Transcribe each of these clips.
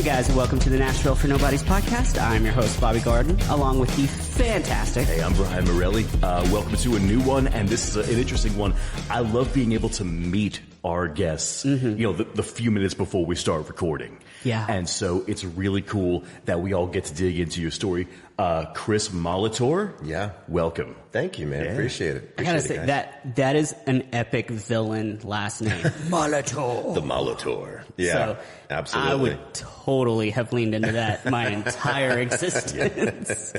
Hey guys, and welcome to the Nashville for Nobodies podcast. I'm your host, Bobby Garden, along with the fantastic... Hey, I'm Brian Morelli. Welcome to a new one, and this is an interesting one. I love being able to meet our guests, the few minutes before we start recording. Yeah. And so it's really cool that we all get to dig into your story. Chris Molitor. Yeah. Welcome. Thank you, man. Yeah. Appreciate it. I gotta say, that is an epic villain last name. Molitor. The Molitor. Yeah, So absolutely. I would totally have leaned into that my entire existence.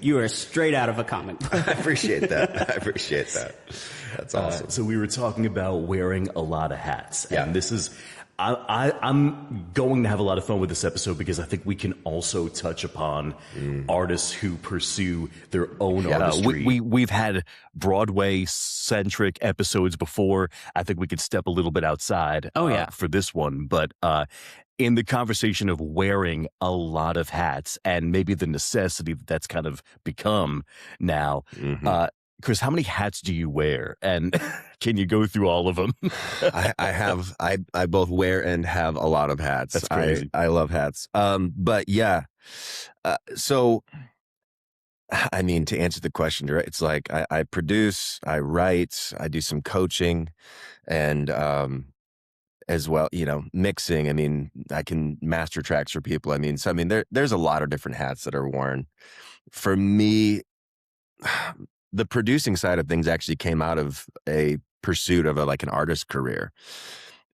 You are straight out of a comic book. I appreciate that. That's awesome. So we were talking about wearing a lot of hats. Yeah. And this is... I'm going to have a lot of fun with this episode because I think we can also touch upon artists who pursue their own artistry. We've had Broadway-centric episodes before. I think we could step a little bit outside for this one. But in the conversation of wearing a lot of hats and maybe the necessity that's kind of become now, Chris, how many hats do you wear? And can you go through all of them? I both wear and have a lot of hats. That's crazy. I love hats. But yeah. So, I mean, to answer the question, right, it's like I produce, I write, I do some coaching and, as well, mixing. I mean, I can master tracks for people. There's a lot of different hats that are worn. For me, the producing side of things actually came out of a pursuit of an artist career.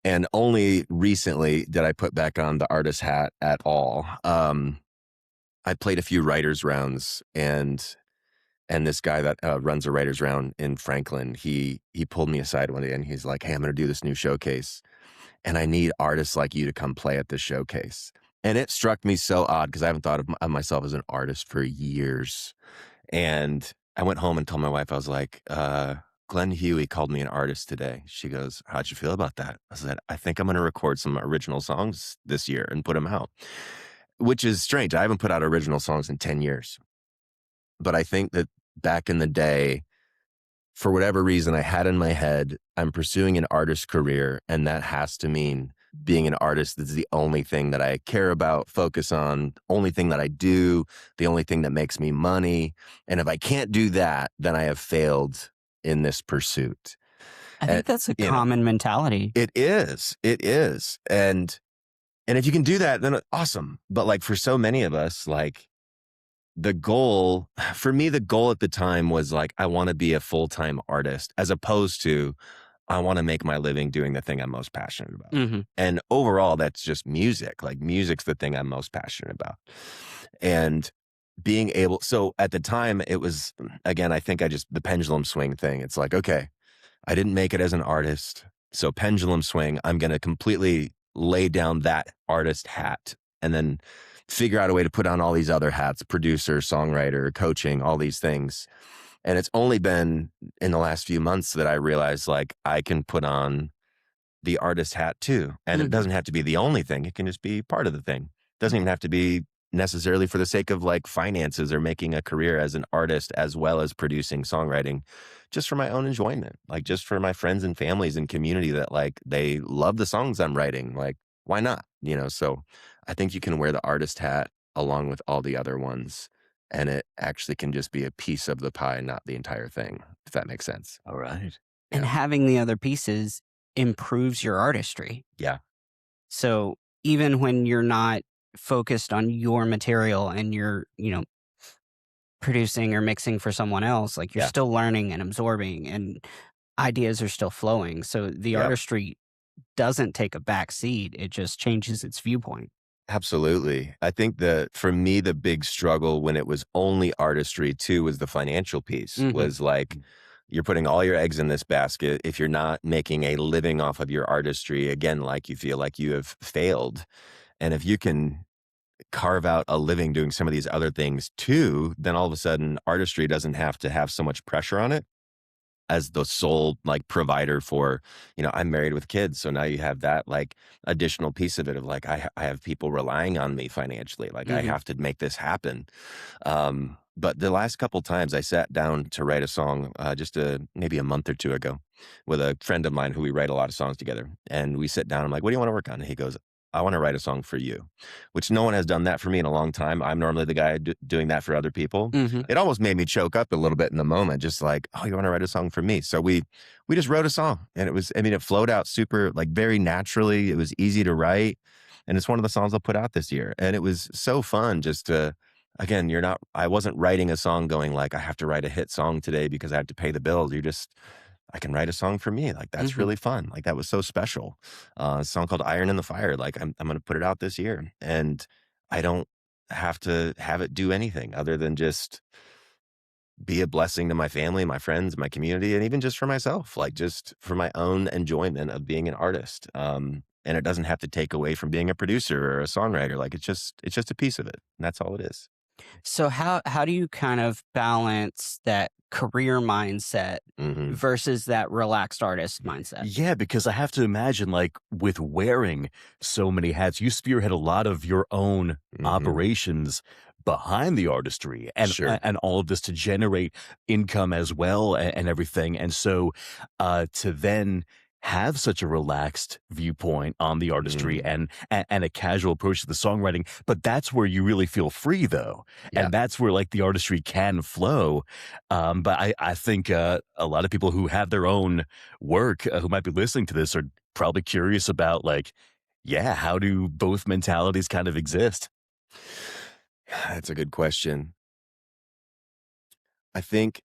And only recently did I put back on the artist hat at all. I played a few writers rounds and this guy that runs a writers round in Franklin, he pulled me aside one day and he's like, "Hey, I'm going to do this new showcase and I need artists like you to come play at this showcase." And it struck me so odd because I haven't thought of myself as an artist for years. And I went home and told my wife, I was like, Glenn Huey called me an artist today. She goes, "How'd you feel about that?" I said, "I think I'm going to record some original songs this year and put them out," which is strange. I haven't put out original songs in 10 years. But I think that back in the day, for whatever reason I had in my head, I'm pursuing an artist career, and that has to mean being an artist is the only thing that I care about, focus on, only thing that I do, the only thing that makes me money. And if I can't do that, then I have failed in this pursuit. I think that's a common mentality. It is. And if you can do that, then awesome. But for so many of us, the goal at the time was I want to be a full-time artist as opposed to I want to make my living doing the thing I'm most passionate about. Mm-hmm. And overall, that's just music. Music's the thing I'm most passionate about. And being able, so at the time it was, again, I think the pendulum swing thing. It's okay, I didn't make it as an artist. So pendulum swing, I'm going to completely lay down that artist hat and then figure out a way to put on all these other hats, producer, songwriter, coaching, all these things. And it's only been in the last few months that I realized I can put on the artist hat too. And it doesn't have to be the only thing. It can just be part of the thing. It doesn't even have to be necessarily for the sake of finances or making a career as an artist as well as producing songwriting, just for my own enjoyment, just for my friends and families and community that they love the songs I'm writing. Why not? So I think you can wear the artist hat along with all the other ones. And it actually can just be a piece of the pie, not the entire thing, if that makes sense. All right. And having the other pieces improves your artistry. Yeah. So even when you're not focused on your material and you're, producing or mixing for someone else, you're still learning and absorbing and ideas are still flowing. So the artistry doesn't take a back seat. It just changes its viewpoint. Absolutely. I think that for me, the big struggle when it was only artistry too was the financial piece. Was you're putting all your eggs in this basket. If you're not making a living off of your artistry, again, you feel like you have failed. And if you can carve out a living doing some of these other things too, then all of a sudden artistry doesn't have to have so much pressure on it as the sole provider for, I'm married with kids. So now you have that additional piece of it of I have people relying on me financially. I have to make this happen. But the last couple times I sat down to write a song, maybe a month or two ago with a friend of mine who we write a lot of songs together. And we sit down, I'm like, "What do you want to work on?" And he goes, I want to write a song for you, which no one has done that for me in a long time. I'm normally the guy doing that for other people. Mhm. It almost made me choke up a little bit in the moment, just like, oh, you want to write a song for me? So we just wrote a song, and it was, I mean, it flowed out super, like, very naturally. It was easy to write, and it's one of the songs I'll put out this year. And it was so fun just to, again, I wasn't writing a song going like, I have to write a hit song today because I have to pay the bills. I can write a song for me. Like, that's Mhm. really fun. Like, that was so special. A song called Iron in the Fire. Like, I'm going to put it out this year, and I don't have to have it do anything other than just be a blessing to my family, my friends, my community, and even just for myself, like, just for my own enjoyment of being an artist. And it doesn't have to take away from being a producer or a songwriter. Like, it's just a piece of it. And that's all it is. So how do you kind of balance that career mindset Mm-hmm. versus that relaxed artist mindset? Yeah, because I have to imagine, like, with wearing so many hats, you spearhead a lot of your own Mm-hmm. operations behind the artistry and Sure. and all of this to generate income as well and everything. And so to then have such a relaxed viewpoint on the artistry and a casual approach to the songwriting, but that's where you really feel free, though. Yeah. And that's where, like, the artistry can flow. But I think a lot of people who have their own work who might be listening to this are probably curious about, like, yeah, how do both mentalities kind of exist? That's a good question. I think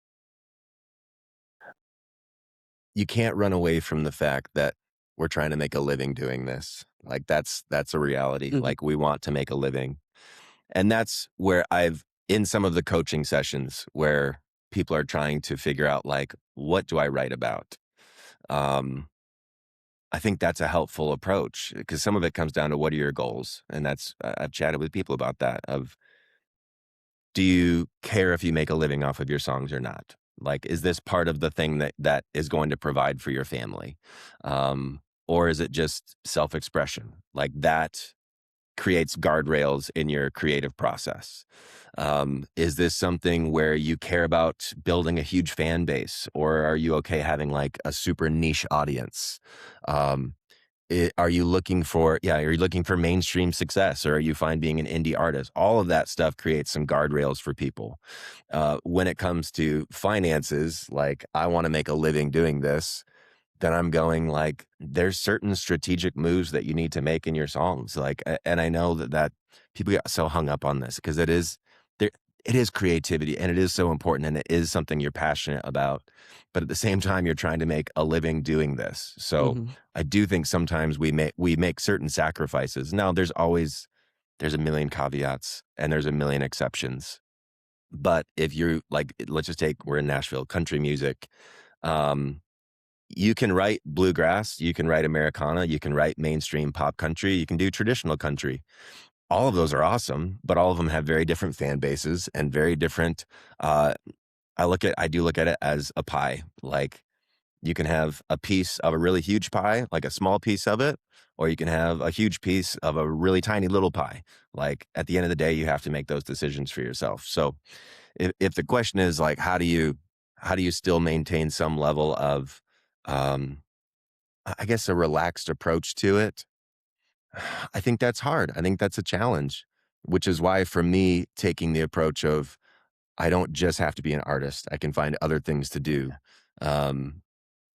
you can't run away from the fact that we're trying to make a living doing this. Like, that's a reality. Mhm. Like, we want to make a living. And that's where in some of the coaching sessions where people are trying to figure out, like, what do I write about? I think that's a helpful approach, because some of it comes down to, what are your goals? And I've chatted with people about that, of, do you care if you make a living off of your songs or not? Like, is this part of the thing that is going to provide for your family? Or is it just self-expression? Like, that creates guardrails in your creative process. Is this something where you care about building a huge fan base, or are you okay having, like, a super niche audience? Are you looking for, are you looking for mainstream success, or are you fine being an indie artist? All of that stuff creates some guardrails for people. When it comes to finances, like, I want to make a living doing this, then I'm going, like, there's certain strategic moves that you need to make in your songs. Like, and I know that people get so hung up on this, because there, it is creativity, and it is so important, and it is something you're passionate about. But at the same time, you're trying to make a living doing this. So Mhm. I do think sometimes we make certain sacrifices. Now, there's a million caveats, and there's a million exceptions. But if you're like, let's just take, we're in Nashville, country music. You can write bluegrass, you can write Americana, you can write mainstream pop country, you can do traditional country. All of those are awesome, but all of them have very different fan bases and very different. Uh, I do look at it as a pie. Like, you can have a piece of a really huge pie, like a small piece of it, or you can have a huge piece of a really tiny little pie. Like, at the end of the day, you have to make those decisions for yourself. So if the question is, like, how do you still maintain some level of, um, I guess, a relaxed approach to it? I think that's hard. I think that's a challenge, which is why, for me, taking the approach of, I don't just have to be an artist. I can find other things to do. Um,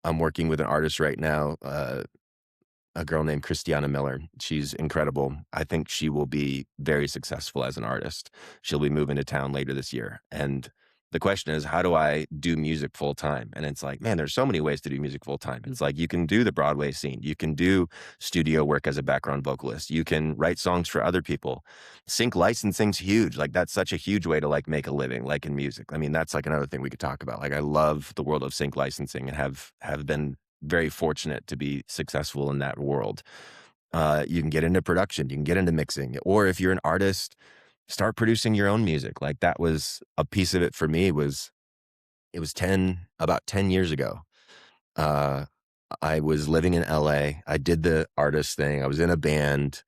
I'm working with an artist right now, a girl named Christiana Miller. She's incredible. I think she will be very successful as an artist. She'll be moving to town later this year. And the question is, how do I do music full time? And it's like, man, there's so many ways to do music full time. It's like, you can do the Broadway scene. You can do studio work as a background vocalist. You can write songs for other people. Sync licensing's huge. Like, that's such a huge way to, like, make a living, like, in music. I mean, that's like another thing we could talk about. Like, I love the world of sync licensing, and have been very fortunate to be successful in that world. You can get into production, you can get into mixing, or if you're an artist, start producing your own music. Like, that was a piece of it for me. It was about 10 years ago. Uh, I was living in LA. I did the artist thing. I was in a band.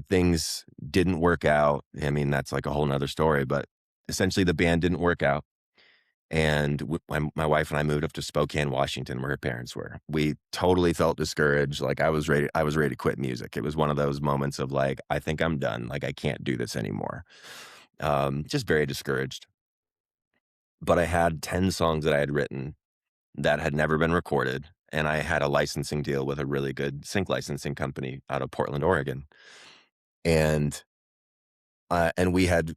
Things didn't work out. I mean, that's like a whole nother story, but essentially the band didn't work out. And when my wife and I moved up to Spokane, Washington, where her parents were, we totally felt discouraged. Like I was ready to quit music. It was one of those moments of like, I think I'm done. Like I can't do this anymore. Just very discouraged. But I had 10 songs that I had written that had never been recorded. And I had a licensing deal with a really good sync licensing company out of Portland, Oregon. And we had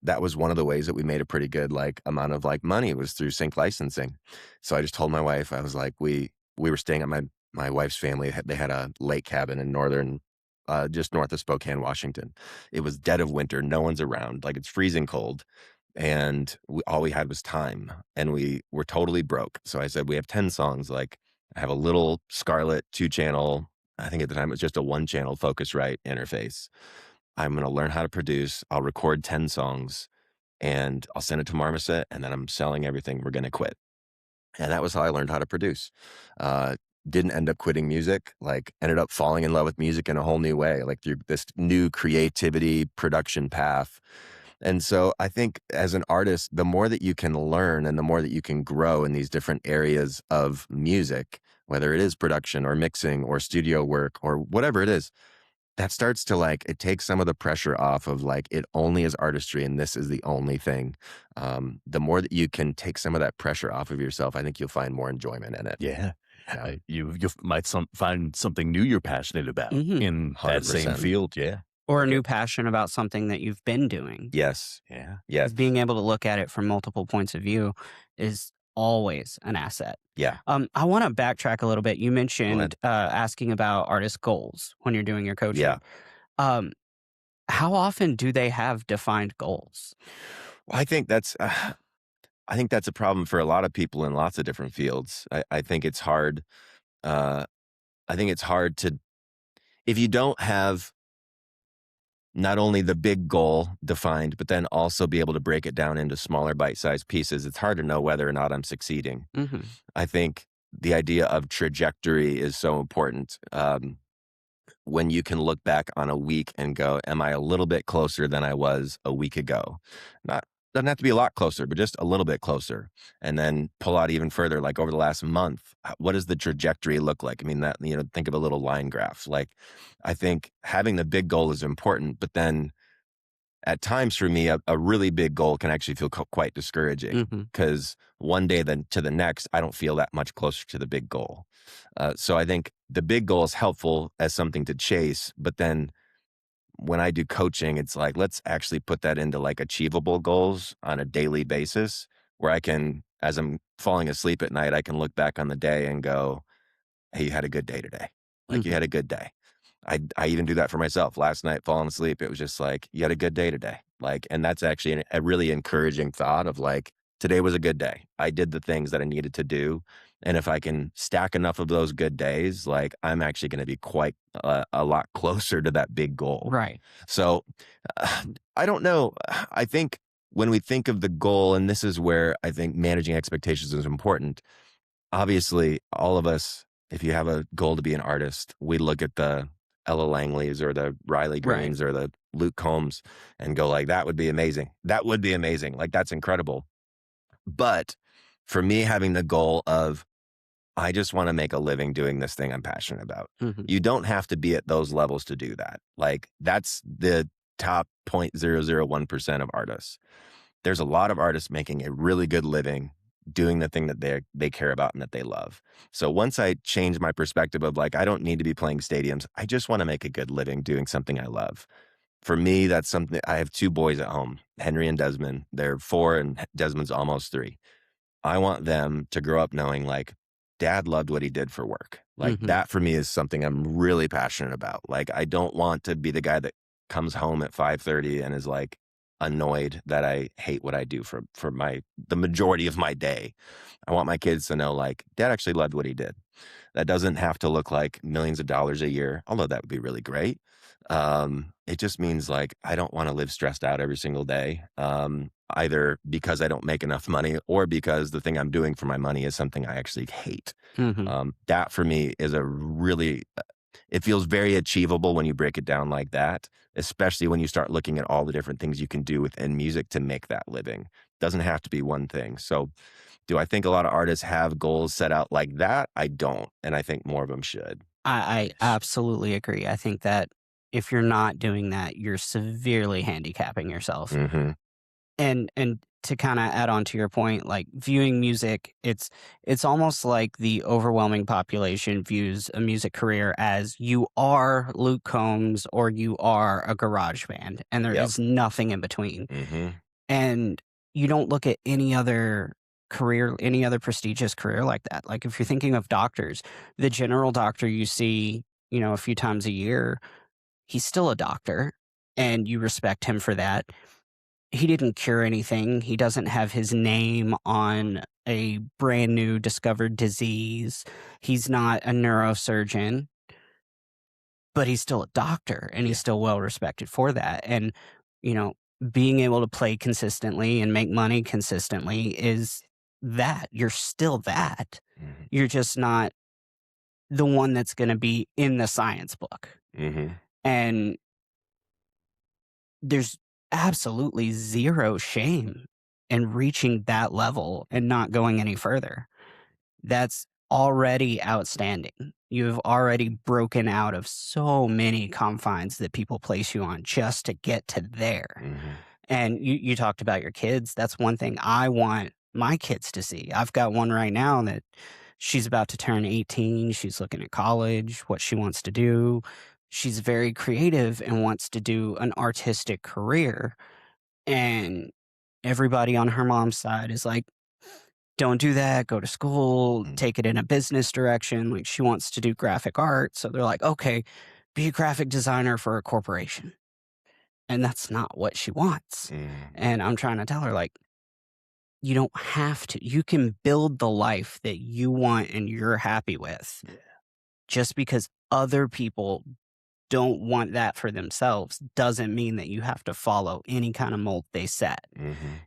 that was one of the ways that we made a pretty good like amount of like money was through sync licensing. So I just told my wife, I was like, we were staying at my wife's family. They had a lake cabin in northern, just north of Spokane, Washington. It was dead of winter. No one's around. Like it's freezing cold. And all we had was time, and we were totally broke. So I said, we have 10 songs. Like I have a little Scarlett 2-channel. I think at the time it was just a 1-channel Focusrite interface. I'm going to learn how to produce. I'll record 10 songs and I'll send it to Marmoset, and then I'm selling everything. We're going to quit. And that was how I learned how to produce. Didn't end up quitting music, like ended up falling in love with music in a whole new way, like through this new creativity production path. And so I think as an artist, the more that you can learn and the more that you can grow in these different areas of music, whether it is production or mixing or studio work or whatever it is, that starts to like, it takes some of the pressure off of like, it only is artistry and this is the only thing. The more that you can take some of that pressure off of yourself, I think you'll find more enjoyment in it. Yeah. You might find something new you're passionate about in that same 100%. field. Yeah. Or a new passion about something that you've been doing. Yes. Yeah. Yes. Being able to look at it from multiple points of view is always an asset. Yeah. I want to backtrack a little bit. You mentioned asking about artist goals when you're doing your coaching. Yeah. How often do they have defined goals? Well, I think that's a problem for a lot of people in lots of different fields. I think it's hard. I think it's hard to, if you don't have not only the big goal defined, but then also be able to break it down into smaller bite-sized pieces, it's hard to know whether or not I'm succeeding. I think the idea of trajectory is so important. When you can look back on a week and go, am I a little bit closer than I was a week ago? Doesn't have to be a lot closer, but just a little bit closer. And then pull out even further, like over the last month, what does the trajectory look like? I mean, that, think of a little line graph. Like, I think having the big goal is important, but then at times for me, a really big goal can actually feel quite discouraging because one day then to the next, I don't feel that much closer to the big goal. So I think the big goal is helpful as something to chase, but then when I do coaching, it's like, let's actually put that into like achievable goals on a daily basis where I can, as I'm falling asleep at night, I can look back on the day and go, hey, you had a good day today. Like you had a good day. I even do that for myself. Last night, falling asleep, it was just like, you had a good day today. Like, and that's actually a really encouraging thought of like, today was a good day. I did the things that I needed to do. And if I can stack enough of those good days, like I'm actually going to be quite a lot closer to that big goal. Right. So I don't know. I think when we think of the goal, and this is where I think managing expectations is important. Obviously, all of us, if you have a goal to be an artist, we look at the Ella Langleys or the Riley Greens or the Luke Combs and go like, that would be amazing. That would be amazing. Like, that's incredible. But for me, having the goal of, I just want to make a living doing this thing I'm passionate about. You don't have to be at those levels to do that. Like, that's the top 0.001% of artists. There's a lot of artists making a really good living doing the thing that they care about and that they love. So once I change my perspective of like, I don't need to be playing stadiums. I just want to make a good living doing something I love. For me, that's something. I have 2 boys at home, Henry and Desmond. They're 4 and Desmond's almost 3. I want them to grow up knowing like, Dad loved what he did for work. Like that for me is something I'm really passionate about. Like, I don't want to be the guy that comes home at 5:30 and is like annoyed that I hate what I do for the majority of my day. I want my kids to know like, Dad actually loved what he did. That doesn't have to look like millions of dollars a year, although that would be really great. It just means like, I don't want to live stressed out every single day. Either because I don't make enough money or because the thing I'm doing for my money is something I actually hate. That for me is a really, it feels very achievable when you break it down like that, especially when you start looking at all the different things you can do within music to make that living. Doesn't have to be one thing. So do I think a lot of artists have goals set out like that? I don't. And I think more of them should. I absolutely agree. I think that if you're not doing that, you're severely handicapping yourself. Mm-hmm. And to kind of add on to your point, like viewing music, it's almost like the overwhelming population views a music career as you are Luke Combs or you are a garage band, and there is nothing in between. Mm-hmm. And you don't look at any other career, any other prestigious career like that. Like if you're thinking of doctors, the general doctor you see, a few times a year, he's still a doctor and you respect him for that. He didn't cure anything. He doesn't have his name on a brand new discovered disease. He's not a neurosurgeon, but he's still a doctor and he's still well respected for that. And, being able to play consistently and make money consistently is that. You're still that. Mm-hmm. You're just not the one that's going to be in the science book. Mm-hmm. And there's absolutely zero shame in reaching that level and not going any further. That's already outstanding. You've already broken out of so many confines that people place you on just to get to there. Mm-hmm. And you talked about your kids. That's one thing I want my kids to see. I've got one right now that she's about to turn 18. She's looking at college, what she wants to do. She's very creative and wants to do an artistic career. And everybody on her mom's side is like, don't do that. Go to school, take it in a business direction. Like she wants to do graphic art. So they're like, okay, be a graphic designer for a corporation. And that's not what she wants. And I'm trying to tell her, like, you don't have to. You can build the life that you want and you're happy with. Just because other people don't want that for themselves doesn't mean that you have to follow any kind of mold they set.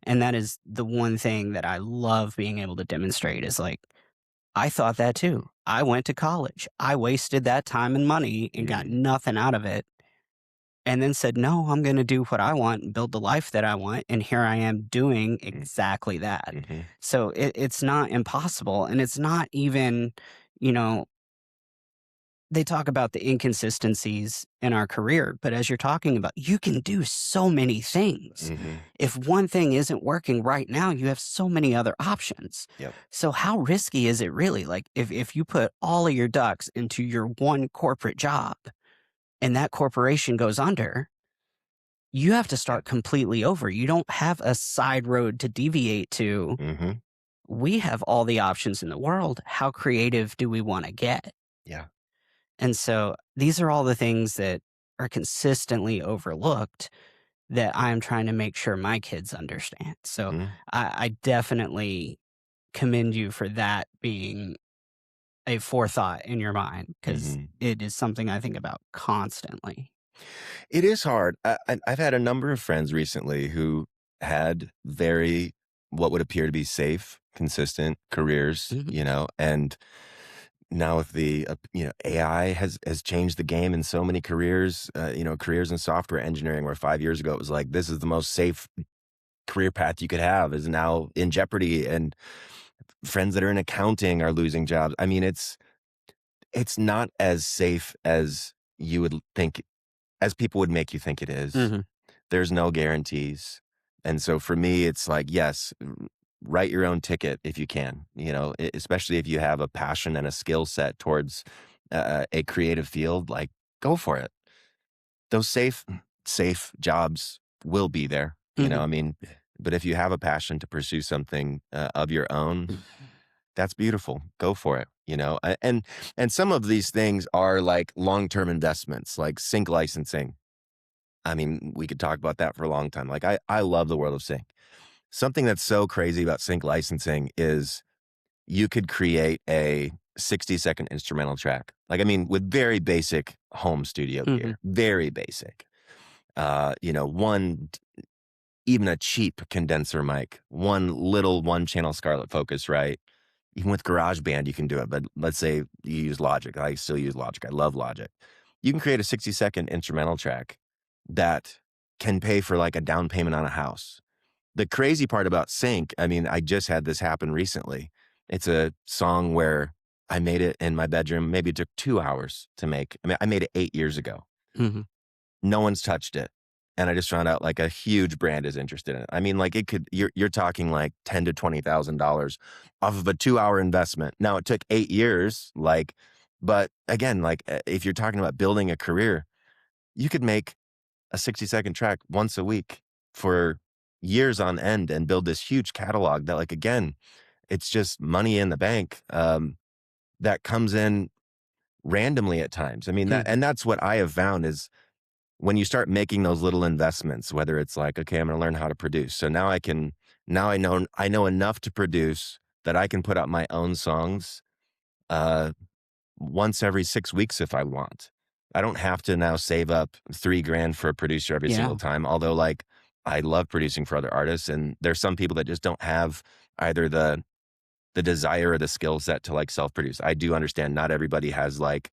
And that is the one thing that I love being able to demonstrate is like, I thought that too. I went to college. I wasted that time and money and got nothing out of it. And then said, no, I'm going to do what I want and build the life that I want. And here I am doing exactly that. So it's not impossible. And it's not even, they talk about the inconsistencies in our career, but as you're talking about, you can do so many things. If one thing isn't working right now, you have so many other options. So how risky is it really? Like if you put all of your ducks into your one corporate job and that corporation goes under, you have to start completely over. You don't have a side road to deviate to. We have all the options in the world. How creative do we want to get? And so these are all the things that are consistently overlooked that I'm trying to make sure my kids understand. So I definitely commend you for that being a forethought in your mind because it is something I think about constantly. It is hard. I've had a number of friends recently who had very, what would appear to be safe, consistent careers, and now with the, AI has changed the game in so many careers, careers in software engineering where 5 years ago it was like, this is the most safe career path you could have is now in jeopardy. And friends that are in accounting are losing jobs. I mean, it's not as safe as you would think, as people would make you think it is. There's no guarantees. And so for me, it's like, yes, write your own ticket if you can, especially if you have a passion and a skill set towards a creative field, like go for it. Those safe jobs will be there, I mean, but if you have a passion to pursue something of your own, that's beautiful. Go for it, and some of these things are like long-term investments, like sync licensing. I mean, we could talk about that for a long time. Like I love the world of sync. Something that's so crazy about sync licensing is you could create a 60-second instrumental track. Like, I mean, with very basic home studio gear, very basic. Even a cheap condenser mic, one channel Scarlett Focus, right? Even with GarageBand, you can do it. But let's say you use Logic. I still use Logic. I love Logic. You can create a 60-second instrumental track that can pay for like a down payment on a house. the crazy part about Sync, I mean, I just had this happen recently. It's a song where I made it in my bedroom. Maybe it took 2 hours to make. I mean, I made it 8 years ago. Mm-hmm. No one's touched it. And I just found out like a huge brand is interested in it. I mean, like it could, you're talking like $10,000 to $20,000 off of a 2-hour investment. Now it took 8 years, like, but again, like if you're talking about building a career, you could make a 60-second track once a week for years on end and build this huge catalog that, like, again, it's just money in the bank that comes in randomly at times. I mean, and that's what I have found is when you start making those little investments, whether it's like, okay, I'm going to learn how to produce. So now I know enough to produce that I can put out my own songs once every 6 weeks if I want. I don't have to now save up $3,000 for a producer every single time. Although, like, I love producing for other artists, and there's some people that just don't have either the desire or the skill set to like self-produce. I do understand not everybody has like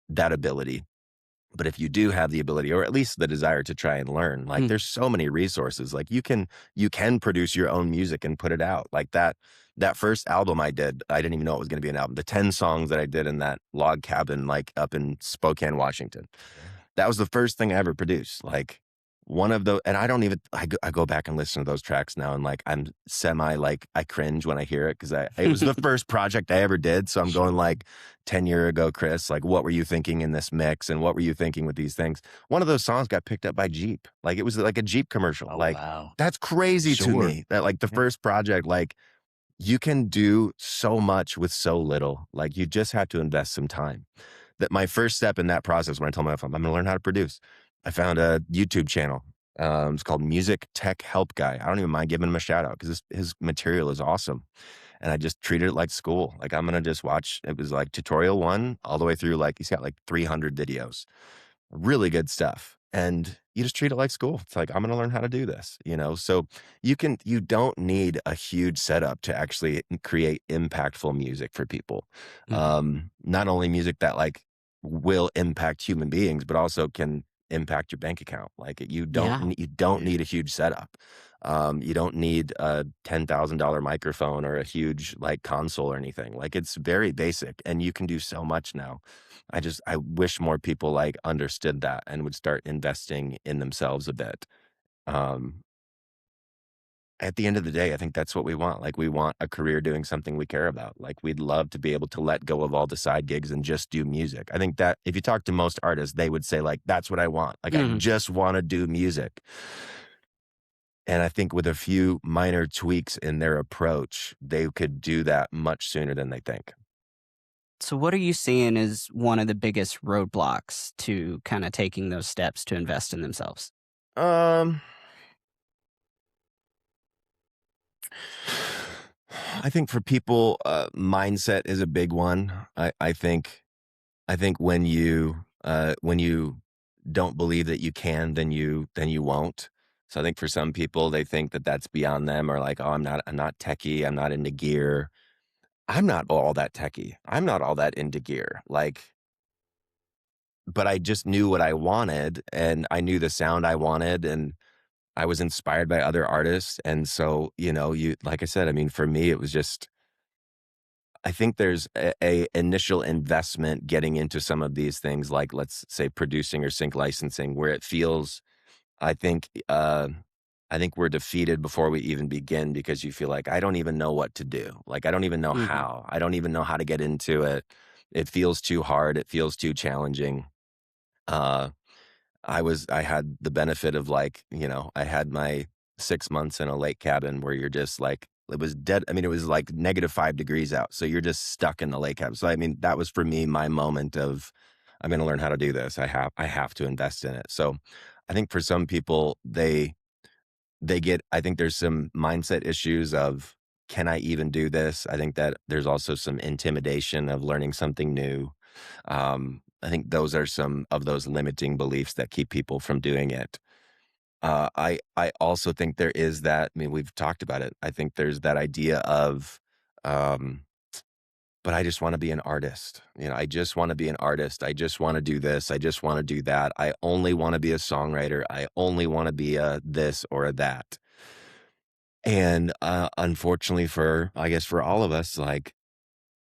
that ability. But if you do have the ability, or at least the desire to try and learn, like there's so many resources. Like you can produce your own music and put it out. Like that first album I did, I didn't even know it was going to be an album. The 10 songs that I did in that log cabin, like up in Spokane, Washington, that was the first thing I ever produced. Like one of those, and I don't even, I go back and listen to those tracks now, and like I'm like I cringe when I hear it because it was the first project I ever did. So I'm going like 10 years ago, Chris, like what were you thinking in this mix, and what were you thinking with these things? One of those songs got picked up by Jeep. Like it was like a Jeep commercial. Like wow. That's crazy to me that like the first project, like you can do so much with so little. Like you just have to invest some time. That my first step in that process when I told myself I'm going to learn how to produce, I found a YouTube channel. It's called Music Tech Help Guy. I don't even mind giving him a shout out because his material is awesome. And I just treated it like school. Like I'm going to just watch, it was like tutorial 1 all the way through, like he's got like 300 videos, really good stuff. And you just treat it like school. It's like, I'm going to learn how to do this, you know? So you don't need a huge setup to actually create impactful music for people. Not only music that like will impact human beings, but also can impact your bank account. Like you don't need a huge setup. You don't need a $10,000 microphone or a huge like console or anything. Like it's very basic, and you can do so much now. I wish more people like understood that and would start investing in themselves a bit. At the end of the day, I think that's what we want. Like we want a career doing something we care about. Like we'd love to be able to let go of all the side gigs and just do music. I think that if you talk to most artists, they would say like, that's what I want. Like I just want to do music. And I think with a few minor tweaks in their approach, they could do that much sooner than they think. So what are you seeing as one of the biggest roadblocks to kind of taking those steps to invest in themselves? I think for people, mindset is a big one. I think when you don't believe that you can, then you won't. So I think for some people, they think that that's beyond them, or like, oh, I'm not techie. I'm not into gear. I'm not all that techie. I'm not all that into gear. Like, but I just knew what I wanted, and I knew the sound I wanted, and I was inspired by other artists. And so, you know, like I said, I mean, for me, it was just, I think there's a initial investment getting into some of these things, like let's say producing or sync licensing, where it feels, I think we're defeated before we even begin, because you feel like, I don't even know what to do. Like, I don't even know how. I don't even know how to get into it. It feels too hard. It feels too challenging. I had the benefit of like, you know, I had my 6 months in a lake cabin where you're just like, it was dead. I mean, it was like -5 degrees out. So you're just stuck in the lake cabin. So, I mean, that was for me, my moment of, I'm going to learn how to do this. I have to invest in it. So I think for some people, they get, I think there's some mindset issues of, can I even do this? I think that there's also some intimidation of learning something new. I think those are some of those limiting beliefs that keep people from doing it. I also think there is that, I mean, we've talked about it. I think there's that idea of, but I just want to be an artist. You know, I just want to be an artist. I just want to do this. I just want to do that. I only want to be a songwriter. I only want to be a this or a that. And unfortunately I guess for all of us, like,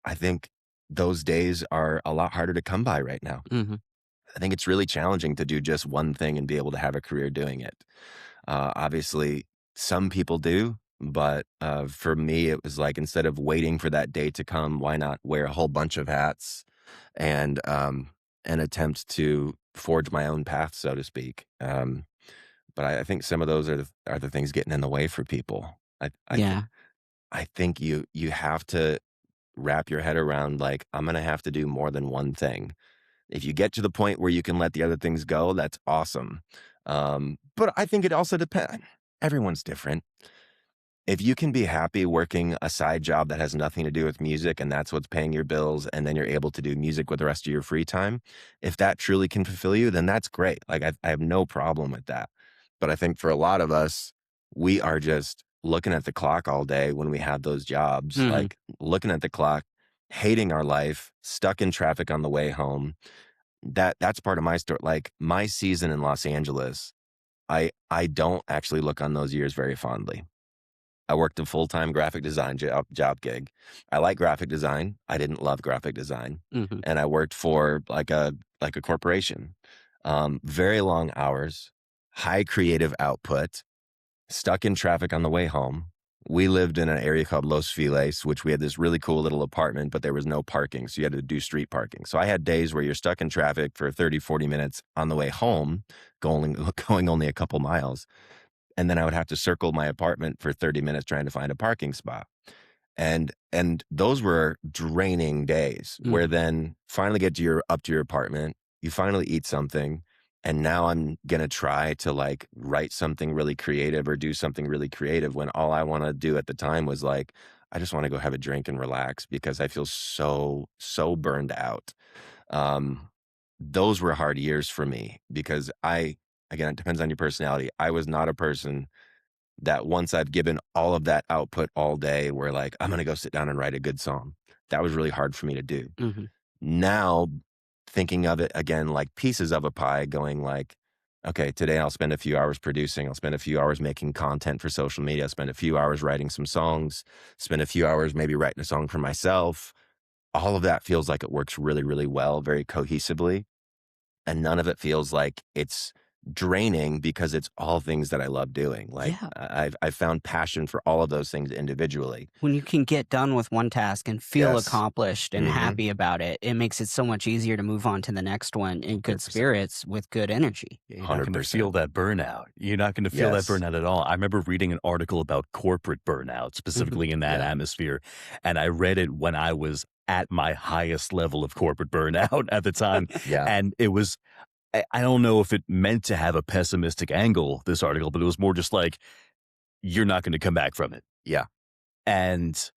I think those days are a lot harder to come by right now. Mm-hmm. I think it's really challenging to do just one thing and be able to have a career doing it. Obviously, some people do, but for me, it was like, instead of waiting for that day to come, why not wear a whole bunch of hats and attempt to forge my own path, so to speak. But I think some of those are the things getting in the way for people. Yeah. I think you have to wrap your head around, like, I'm gonna have to do more than one thing. If you get to the point where you can let the other things go, that's awesome. But I think it also depends. Everyone's different. If you can be happy working a side job that has nothing to do with music, and that's what's paying your bills, and then you're able to do music with the rest of your free time, if that truly can fulfill you, then that's great. Like, I have no problem with that. But I think for a lot of us, we are just looking at the clock all day when we have those jobs, Mm-hmm. like looking at the clock, hating our life, stuck in traffic on the way home. That's part of my story. Like, my season in Los Angeles, I don't actually look on those years very fondly. I worked a full-time graphic design job gig. I like graphic design. I didn't love graphic design. Mm-hmm. And I worked for like a corporation. Very long hours, high creative output, stuck in traffic on the way home. We lived in an area called Los Feliz, which we had this really cool little apartment, but there was no parking. So you had to do street parking. So I had days where you're stuck in traffic for 30, 40 minutes on the way home, going only a couple miles. And then I would have to circle my apartment for 30 minutes trying to find a parking spot. And those were draining days, Mm. where then finally get to up to your apartment, you finally eat something, and now I'm gonna try to, like, write something really creative or do something really creative, when all I wanna do at the time was, like, I just wanna go have a drink and relax because I feel so burned out. Those were hard years for me because again, it depends on your personality. I was not a person that, once I've given all of that output all day, where, like, I'm gonna go sit down and write a good song. That was really hard for me to do. Mm-hmm. Now, thinking of it again like pieces of a pie, going like, okay, today I'll spend a few hours producing, I'll spend a few hours making content for social media, I'll spend a few hours writing some songs, spend a few hours maybe writing a song for myself. All of that feels like it works really, really well, very cohesively. And none of it feels like it's draining, because it's all things that I love doing. Like, Yeah. I've found passion for all of those things individually. When you can get done with one task and feel Yes. accomplished and Mhm. happy about it, it makes it so much easier to move on to the next one in good 100%. spirits with good energy. You're not going to 100%. feel that burnout. You're not going to feel Yes. that burnout at all. I remember reading an article about corporate burnout, specifically in that Yeah. atmosphere. And I read it when I was at my highest level of corporate burnout at the time. Yeah. And it was, I don't know if it meant to have a pessimistic angle, this article, but it was more just like, you're not going to come back from it. Yeah. And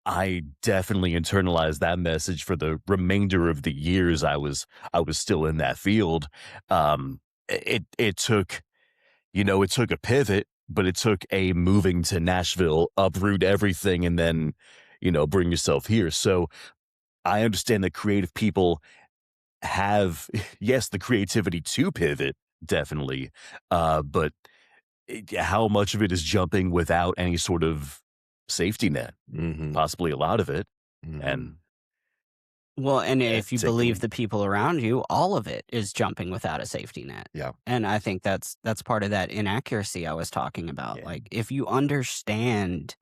I definitely internalized that message for the remainder of the years I was still in that field. It took, it took a pivot, but it took a moving to Nashville, uproot everything, and then, bring yourself here. So I understand that creative people have, yes, the creativity to pivot, definitely, but how much of it is jumping without any sort of safety net? Mm-hmm. Possibly a lot of it. Mm-hmm. And Well, and if you believe taking- the people around you, all of it is jumping without a safety net. Yeah. And I think that's part of that inaccuracy I was talking about. Yeah. Like, if you understand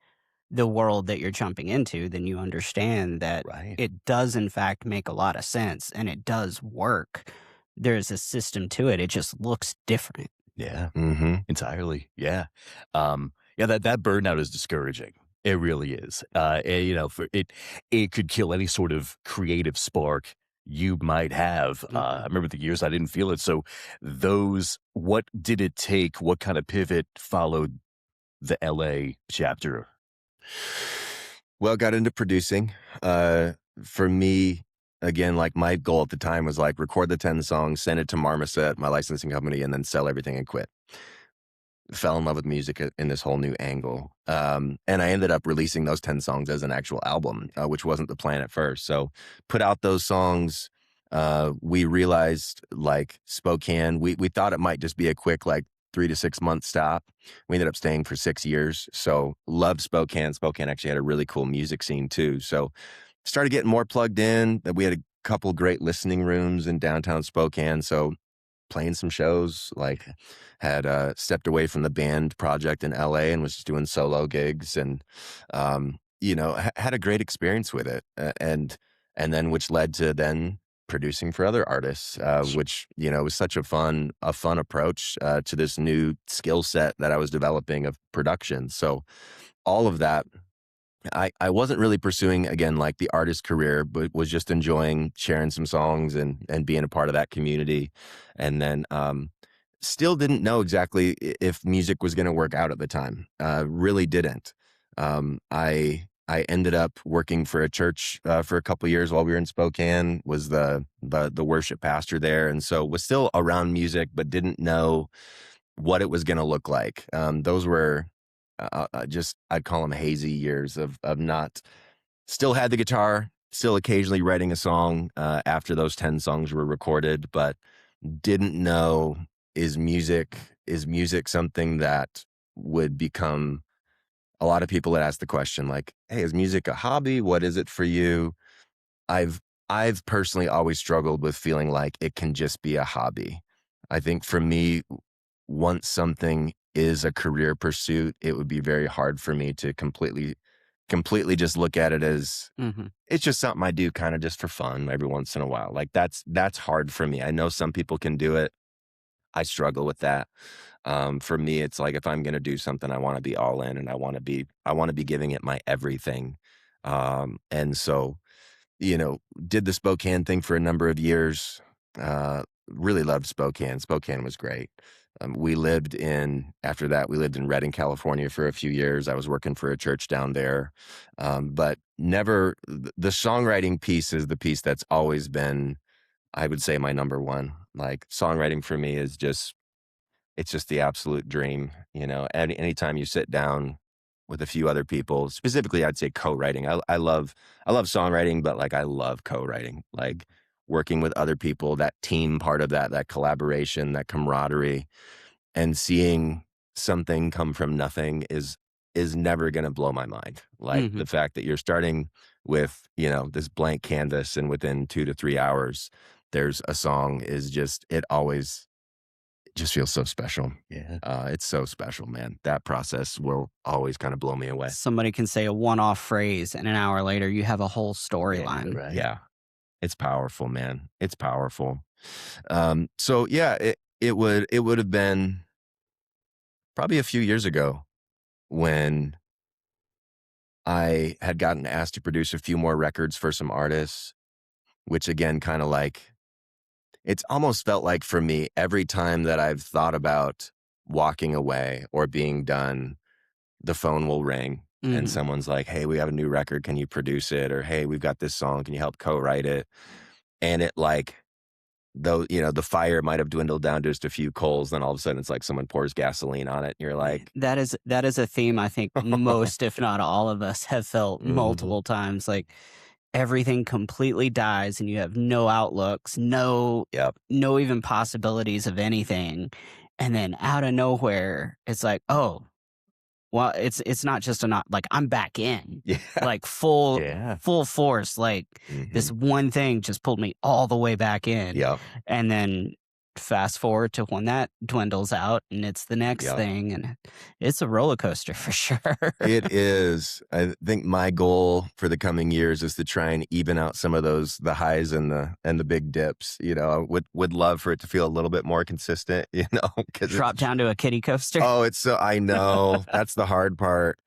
the world that you're jumping into, then you understand that Right. it does in fact make a lot of sense and it does work. There's a system to it. It just looks different. Yeah, Mm-hmm. entirely. Yeah. That burnout is discouraging. It really is. It could kill any sort of creative spark you might have. I remember the years I didn't feel it. So what did it take? What kind of pivot followed the LA chapter? Well, got into producing. For me, again, like, my goal at the time was, like, record the 10 songs, send it to Marmoset, my licensing company, and then sell everything and quit. Fell in love with music in this whole new angle. And I ended up releasing those 10 songs as an actual album, which wasn't the plan at first. So put out those songs. We realized, like, Spokane, we thought it might just be a quick, like, 3 to 6 month stop. We ended up staying for 6 years. So loved Spokane. Spokane actually had a really cool music scene too. So started getting more plugged in. We had a couple great listening rooms in downtown Spokane. So playing some shows, like had stepped away from the band project in LA and was just doing solo gigs, and had a great experience with it, and then which led to then producing for other artists, which was such a fun approach to this new skill set that I was developing of production. So all of that, I wasn't really pursuing, again, like the artist career, but was just enjoying sharing some songs and being a part of that community. And then still didn't know exactly if music was going to work out at the time. Really didn't. I ended up working for a church for a couple years while we were in Spokane, was the worship pastor there. And so was still around music, but didn't know what it was going to look like. Those were I'd call them hazy years of not, still had the guitar, still occasionally writing a song after those 10 songs were recorded, but didn't know, is music something that would become, a lot of people had asked the question like, hey, is music a hobby? What is it for you? I've personally always struggled with feeling like it can just be a hobby. I think for me, once something is a career pursuit, it would be very hard for me to completely just look at it as it's just something I do kind of just for fun every once in a while. Like that's hard for me. I know some people can do it. I struggle with that. For me, it's like if I'm going to do something, I want to be all in, and I want to be giving it my everything. And so, did the Spokane thing for a number of years. Really loved Spokane. Spokane was great. After that, we lived in Redding, California for a few years. I was working for a church down there. But never, the songwriting piece is the piece that's always been, I would say, my number one. Like songwriting for me is it's just the absolute dream. Anytime you sit down with a few other people, specifically, I'd say co-writing. I love songwriting, but like I love co-writing, like working with other people, that team part of that collaboration, that camaraderie, and seeing something come from nothing is never going to blow my mind. Like the fact that you're starting with, this blank canvas, and within 2 to 3 hours, there's a song, is just, it just feels so special. Yeah. It's so special, man. That process will always kind of blow me away. Somebody can say a one-off phrase, and an hour later you have a whole storyline. Right. Yeah. It's powerful, man. It's powerful. So yeah, it would have been probably a few years ago when I had gotten asked to produce a few more records for some artists, which again, kind of like, it's almost felt like for me, every time that I've thought about walking away or being done, the phone will ring and someone's like, hey, we have a new record. Can you produce it? Or, hey, we've got this song. Can you help co-write it? And it like, though, the fire might have dwindled down to just a few coals, then all of a sudden it's like someone pours gasoline on it. And you're like, that is a theme I think most, if not all of us, have felt multiple times. Like everything completely dies and you have no outlooks, no even possibilities of anything. And then out of nowhere, it's like, oh, well, it's not just like I'm back in, like full force. Like this one thing just pulled me all the way back in. Yeah. And then fast forward to when that dwindles out and it's the next thing, and it's a roller coaster for sure. It is. I think my goal for the coming years is to try and even out some of the highs and the big dips. I would love for it to feel a little bit more consistent, Drop down to a kiddie coaster. Oh, it's so, I know that's the hard part.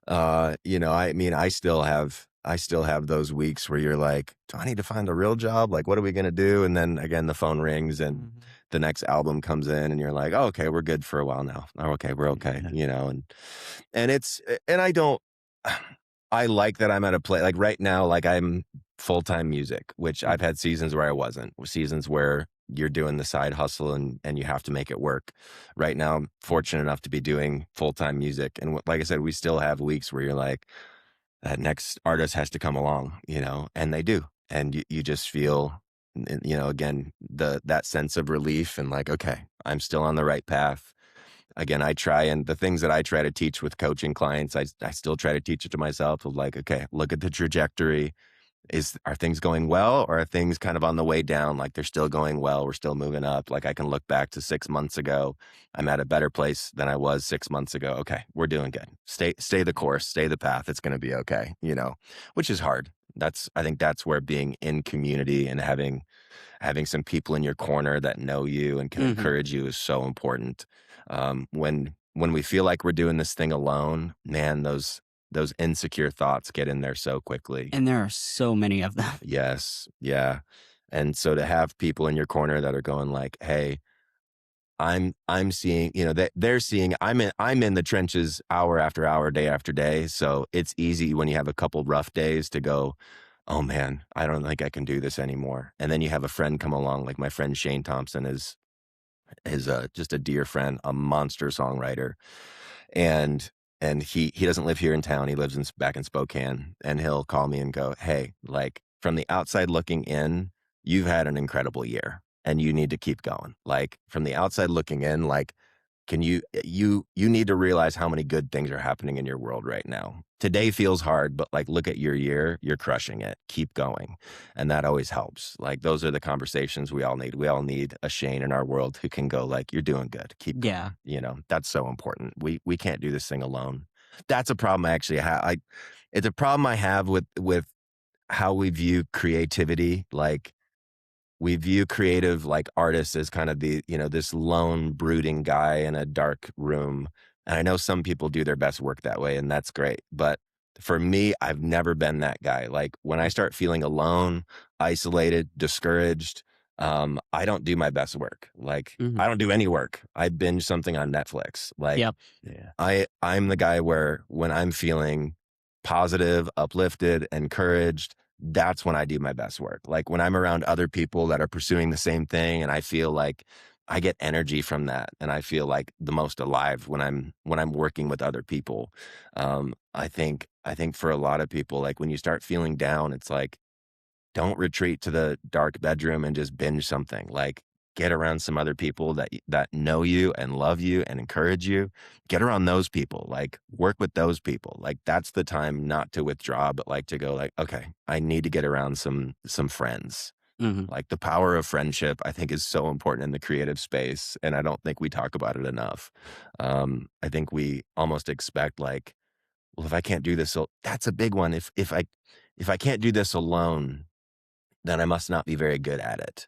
I mean, I still have those weeks where you're like, do I need to find a real job? Like, what are we going to do? And then again, the phone rings and the next album comes in and you're like, oh, okay, we're good for a while now. Oh, okay, we're okay. I like that I'm at a place like right now, like I'm full-time music, which I've had seasons where I wasn't, seasons where you're doing the side hustle and you have to make it work. Right now, I'm fortunate enough to be doing full-time music. And like I said, we still have weeks where you're like, that next artist has to come along, and they do. And you just feel, again, that sense of relief and like, okay, I'm still on the right path. again, I try, and the things that I try to teach with coaching clients, I still try to teach it to myself of like, okay, look at the trajectory. Are things going well, or are things kind of on the way down? Like they're still going well. We're still moving up. Like I can look back to 6 months ago. I'm at a better place than I was 6 months ago. Okay, we're doing good. Stay the course, stay the path. It's going to be okay, which is hard. I think that's where being in community and having some people in your corner that know you and can encourage you is so important. When we feel like we're doing this thing alone, man, those insecure thoughts get in there so quickly. And there are so many of them. Yes. Yeah. And so to have people in your corner that are going like, hey, I'm seeing, that they're seeing, I'm in the trenches hour after hour, day after day. So it's easy when you have a couple rough days to go, oh man, I don't think I can do this anymore. And then you have a friend come along, like my friend Shane Thompson is just a dear friend, a monster songwriter. And he doesn't live here in town. He lives back in Spokane, and he'll call me and go, hey, like from the outside looking in, you've had an incredible year and you need to keep going. Like from the outside looking in, like, you need to realize how many good things are happening in your world right now. Today feels hard, but like, look at your year, you're crushing it. Keep going. And that always helps. Like those are the conversations we all need. We all need a Shane in our world who can go like, you're doing good. Keep going. That's so important. We can't do this thing alone. That's a problem I actually have. It's a problem I have with how we view creativity. Like, we view creative like artists as kind of this lone brooding guy in a dark room. And I know some people do their best work that way, and that's great. But for me, I've never been that guy. Like when I start feeling alone, isolated, discouraged, I don't do my best work. Like I don't do any work. I binge something on Netflix. Like Yep. I'm the guy where when I'm feeling positive, uplifted, encouraged, that's when I do my best work. Like when I'm around other people that are pursuing the same thing, and I feel like I get energy from that, and I feel like the most alive when I'm working with other people. I think for a lot of people, like when you start feeling down, it's like, don't retreat to the dark bedroom and just binge something. Like get around some other people that know you and love you and encourage you. Get around those people, like work with those people. Like that's the time not to withdraw, but like to go like, okay, I need to get around some friends. Like the power of friendship, I think, is so important in the creative space. And I don't think we talk about it enough. I think we almost expect like, well, if I can't do this, so that's a big one. If I can't do this alone, then I must not be very good at it.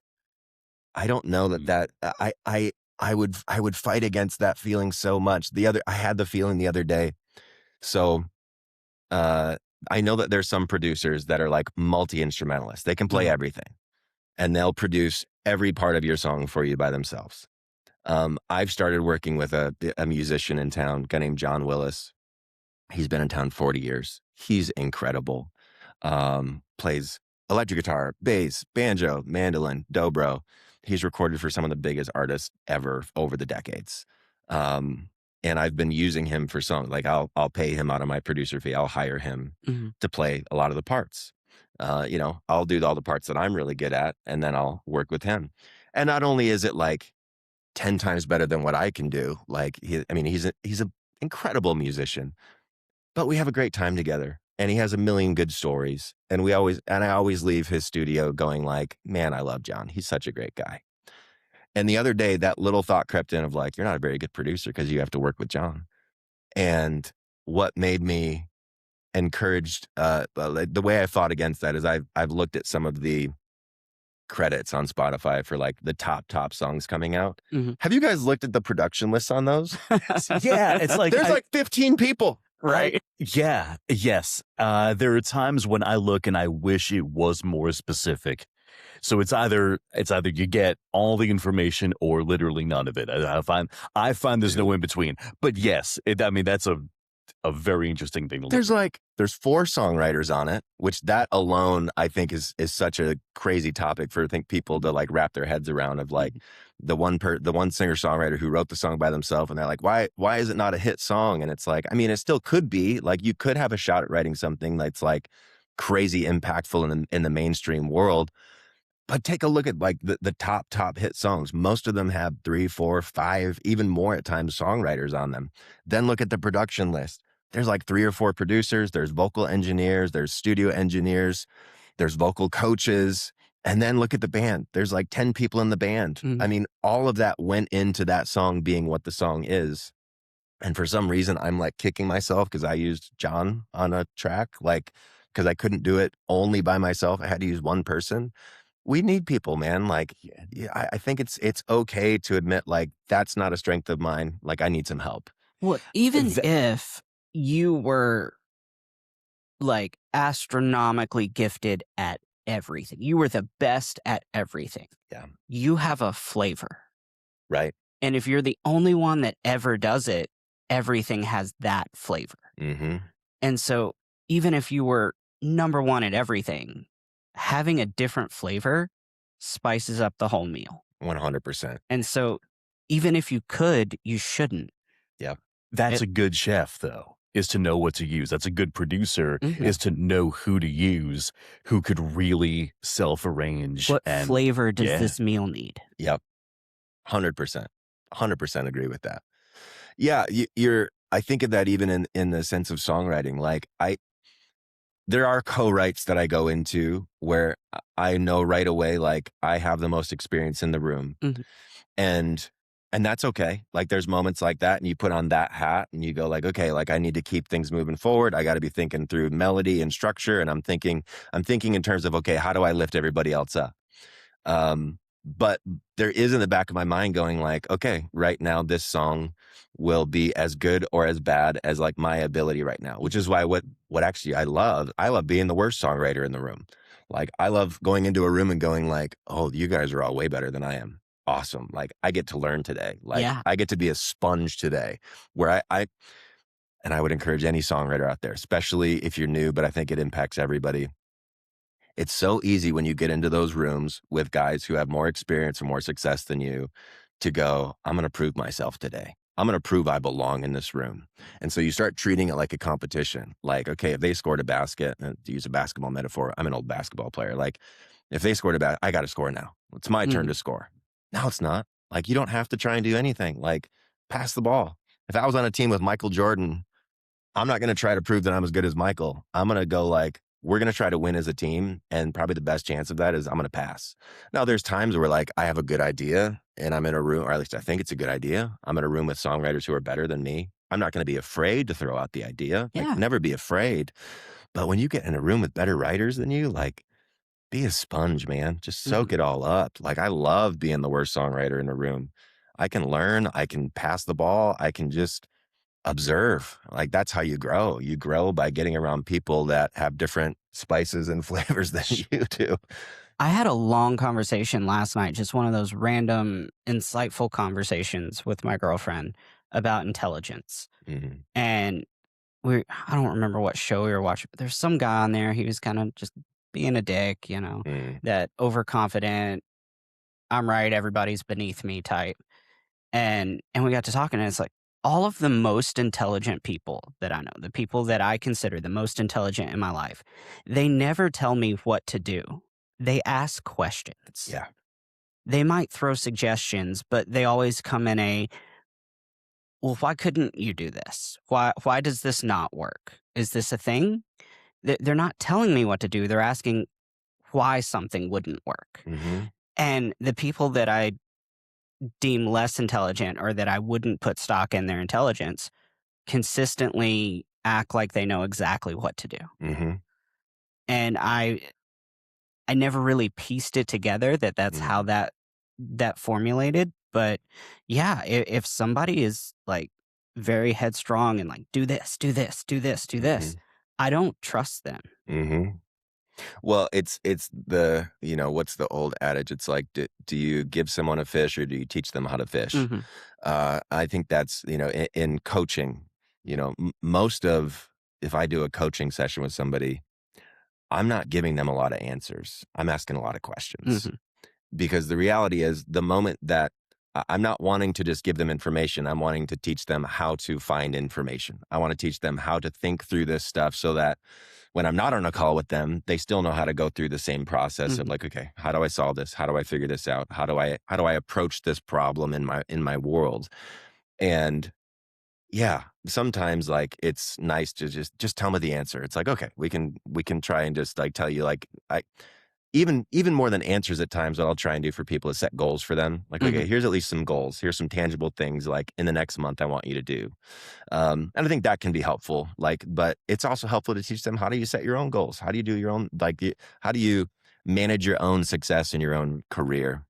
I don't know that I would fight against that feeling so much. I had the feeling the other day. So I know that there's some producers that are like multi-instrumentalists. They can play everything, and they'll produce every part of your song for you by themselves. I've started working with a musician in town, a guy named John Willis. He's been in town 40 years. He's incredible. Plays electric guitar, bass, banjo, mandolin, dobro. He's recorded for some of the biggest artists ever over the decades. And I've been using him for songs. Like I'll pay him out of my producer fee. I'll hire him to play a lot of the parts. I'll do all the parts that I'm really good at, and then I'll work with him. And not only is it like 10 times better than what I can do, like he's an incredible musician, but we have a great time together. And he has a million good stories. And I always leave his studio going like, man, I love John. He's such a great guy. And the other day, that little thought crept in of like, you're not a very good producer because you have to work with John. And what made me encouraged, the way I fought against that is I've looked at some of the credits on Spotify for like the top songs coming out. Have you guys looked at the production lists on those? Yeah, it's like there's like 15 people. Right. Yeah. Yes. There are times when I look and I wish it was more specific. So it's either you get all the information or literally none of it. I find there's no in between. But yes, that's a very interesting thing to look. There's 4 songwriters on it, which that alone I think is such a crazy topic for people to like wrap their heads around of like the one singer songwriter who wrote the song by themselves, and they're like, why is it not a hit song? And it's like, it still could be. Like you could have a shot at writing something that's like crazy impactful in the mainstream world. But take a look at like the top hit songs. Most of them have 3, 4, 5, even more at times songwriters on them. Then look at the production list. There's like 3 or 4 producers, there's vocal engineers, there's studio engineers, there's vocal coaches. And then look at the band. There's like 10 people in the band. I mean, all of that went into that song being what the song is. And for some reason, I'm like kicking myself because I used John on a track, like, because I couldn't do it only by myself. I had to use one person. We need people, man. Like, I think it's okay to admit, like, that's not a strength of mine. Like, I need some help. Well, even if you were like astronomically gifted at everything, you were the best at everything. Yeah. You have a flavor. Right. And if you're the only one that ever does it, everything has that flavor. And so even if you were number one at everything, having a different flavor spices up the whole meal. 100%. And so even if you could, you shouldn't. Yeah. That's a good chef, though, is to know what to use. That's a good producer, is to know who to use, who could really self-arrange. What flavor does this meal need? Yep. 100%. 100% agree with that. Yeah, I think of that even in the sense of songwriting. Like there are co-writes that I go into where I know right away, like I have the most experience in the room. And that's okay. Like there's moments like that and you put on that hat and you go like, okay, like I need to keep things moving forward. I got to be thinking through melody and structure. And I'm thinking in terms of, okay, how do I lift everybody else up? But there is in the back of my mind going like, okay, right now this song will be as good or as bad as like my ability right now, which is why what actually I love being the worst songwriter in the room. Like I love going into a room and going like, oh, you guys are all way better than I am. Awesome. Like I get to learn today. Like I get to be a sponge today where and I would encourage any songwriter out there, especially if you're new, but I think it impacts everybody. It's so easy when you get into those rooms with guys who have more experience and more success than you to go, I'm going to prove myself today. I'm going to prove I belong in this room. And so you start treating it like a competition. Like, okay, if they scored a basket, and to use a basketball metaphor, I'm an old basketball player. Like if they scored a basket, I got to score now. It's my turn to score. No, it's not. Like you don't have to try and do anything. Like pass the ball. If I was on a team with Michael Jordan, I'm not going to try to prove that I'm as good as Michael. I'm going to go like, we're going to try to win as a team. And probably the best chance of that is I'm going to pass. Now, there's times where like I have a good idea and I'm in a room, or at least I think it's a good idea. I'm in a room with songwriters who are better than me. I'm not going to be afraid to throw out the idea. Like, never be afraid. But when you get in a room with better writers than you, like be a sponge, man. Just soak it all up. Like I love being the worst songwriter in a room. I can learn. I can pass the ball. I can just observe. Like that's how you grow. You grow by getting around people that have different spices and flavors than you do. I had a long conversation last night, just one of those random, insightful conversations with my girlfriend about intelligence. And I don't remember what show we were watching, but there's some guy on there. He was kind of just being a dick, that overconfident, I'm right, everybody's beneath me type. And we got to talking, and it's like, all of the most intelligent people that I know, the people that I consider the most intelligent in my life, they never tell me what to do. They ask questions. Yeah. They might throw suggestions, but they always come in well, why couldn't you do this? Why does this not work? Is this a thing? They're not telling me what to do. They're asking why something wouldn't work. And the people that I deem less intelligent or that I wouldn't put stock in their intelligence consistently act like they know exactly what to do. And I never really pieced it together that's how that formulated. But yeah, if somebody is like very headstrong and like, do this, do this, do this, do this, I don't trust them. Well, it's the, what's the old adage? It's like, do you give someone a fish or do you teach them how to fish? I think that's, in coaching, if I do a coaching session with somebody, I'm not giving them a lot of answers. I'm asking a lot of questions because the reality is the moment that I'm not wanting to just give them information, I'm wanting to teach them how to find information. I want to teach them how to think through this stuff so that when I'm not on a call with them, they still know how to go through the same process of like, okay, how do I solve this? How do I figure this out? How do I approach this problem in my world? And yeah, sometimes like it's nice to just tell me the answer. It's like, okay, we can try and just like tell you like even more than answers at times, what I'll try and do for people is set goals for them. Like, okay, here's at least some goals. Here's some tangible things like in the next month I want you to do. And I think that can be helpful. Like, but it's also helpful to teach them, how do you set your own goals? How do you do your own, like, how do you manage your own success in your own career?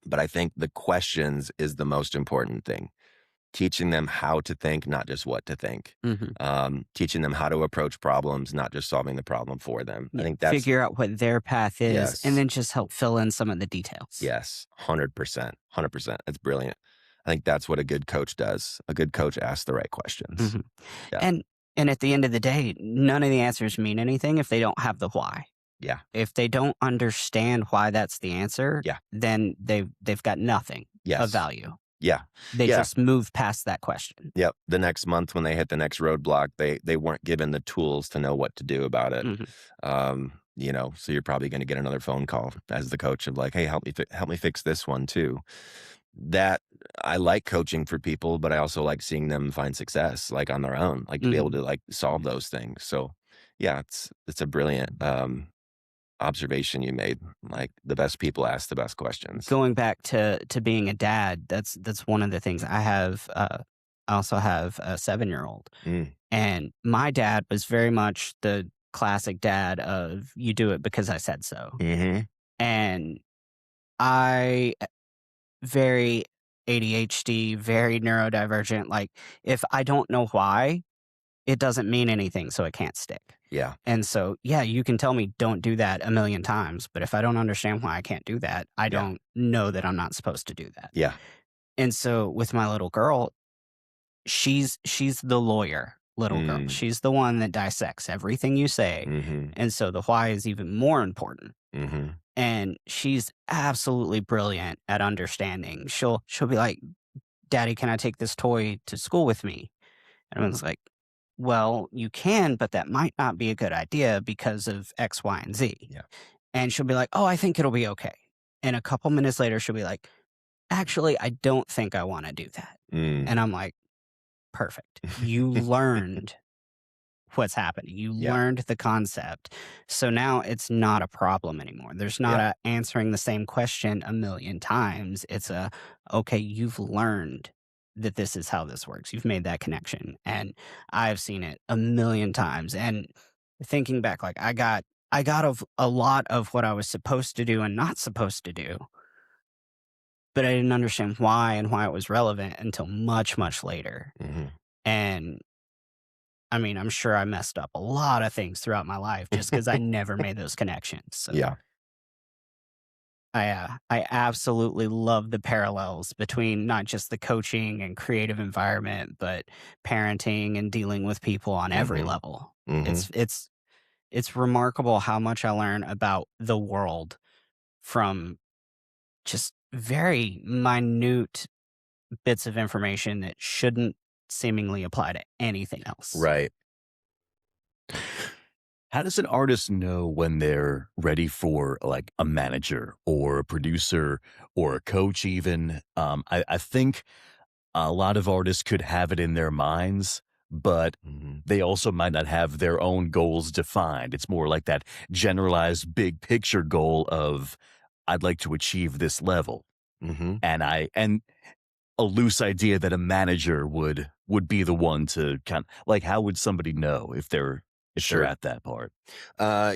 But I think the questions is the most important thing. Teaching them how to think, not just what to think. Teaching them how to approach problems, not just solving the problem for them. I think that's figure out what their path is, Yes. and then just help fill in some of the details. Yes, 100%. That's brilliant. I think that's what a good coach does. A good coach asks the right questions. Yeah. And at the end of the day, none of the answers mean anything if they don't have the why. Yeah. If they don't understand why that's the answer, then they've got nothing of value. Yeah. They just move past that question. Yep. The next month when they hit the next roadblock, they weren't given the tools to know what to do about it. You know, so you're probably going to get another phone call as the coach of like, hey, help me fix this one too. That I like coaching for people, but I also like seeing them find success like on their own, like to be able to like solve those things. So yeah, it's a brilliant observation you made. Like, the best people ask the best questions. Going back to being a dad, that's one of the things I have. I also have a 7-year-old, and my dad was very much the classic dad of you do it because I said so. And I very ADHD, very neurodivergent. Like, if I don't know why, it doesn't mean anything, so it can't stick. Yeah. And so, yeah, you can tell me don't do that a million times, but if I don't understand why I can't do that, I don't know that I'm not supposed to do that. Yeah. And so with my little girl, she's the lawyer little girl. She's the one that dissects everything you say. And so the why is even more important. And she's absolutely brilliant at understanding. She'll be like, Daddy, can I take this toy to school with me? And I was like, well, you can, but that might not be a good idea because of X, Y, and Z. Yeah. And she'll be like, oh, I think it'll be okay. And a couple minutes later, she'll be like, actually, I don't think I want to do that. And I'm like, perfect. You learned what's happening. You learned the concept. So now it's not a problem anymore. There's not a answering the same question a million times. It's okay, you've learned that this is how this works. You've made that connection. And I've seen it a million times. And thinking back, like I got a lot of what I was supposed to do and not supposed to do, but I didn't understand why and why it was relevant until much, much later. And I mean, I'm sure I messed up a lot of things throughout my life just because I never made those connections. So. Yeah. I absolutely love the parallels between not just the coaching and creative environment, but parenting and dealing with people on every level. It's remarkable how much I learn about the world from just very minute bits of information that shouldn't seemingly apply to anything else. Right. How does an artist know when they're ready for like a manager or a producer or a coach even? I think a lot of artists could have it in their minds, but they also might not have their own goals defined. It's more like that generalized big picture goal of, I'd like to achieve this level. And a loose idea that a manager would be the one to kind of like, how would somebody know if they're at that part?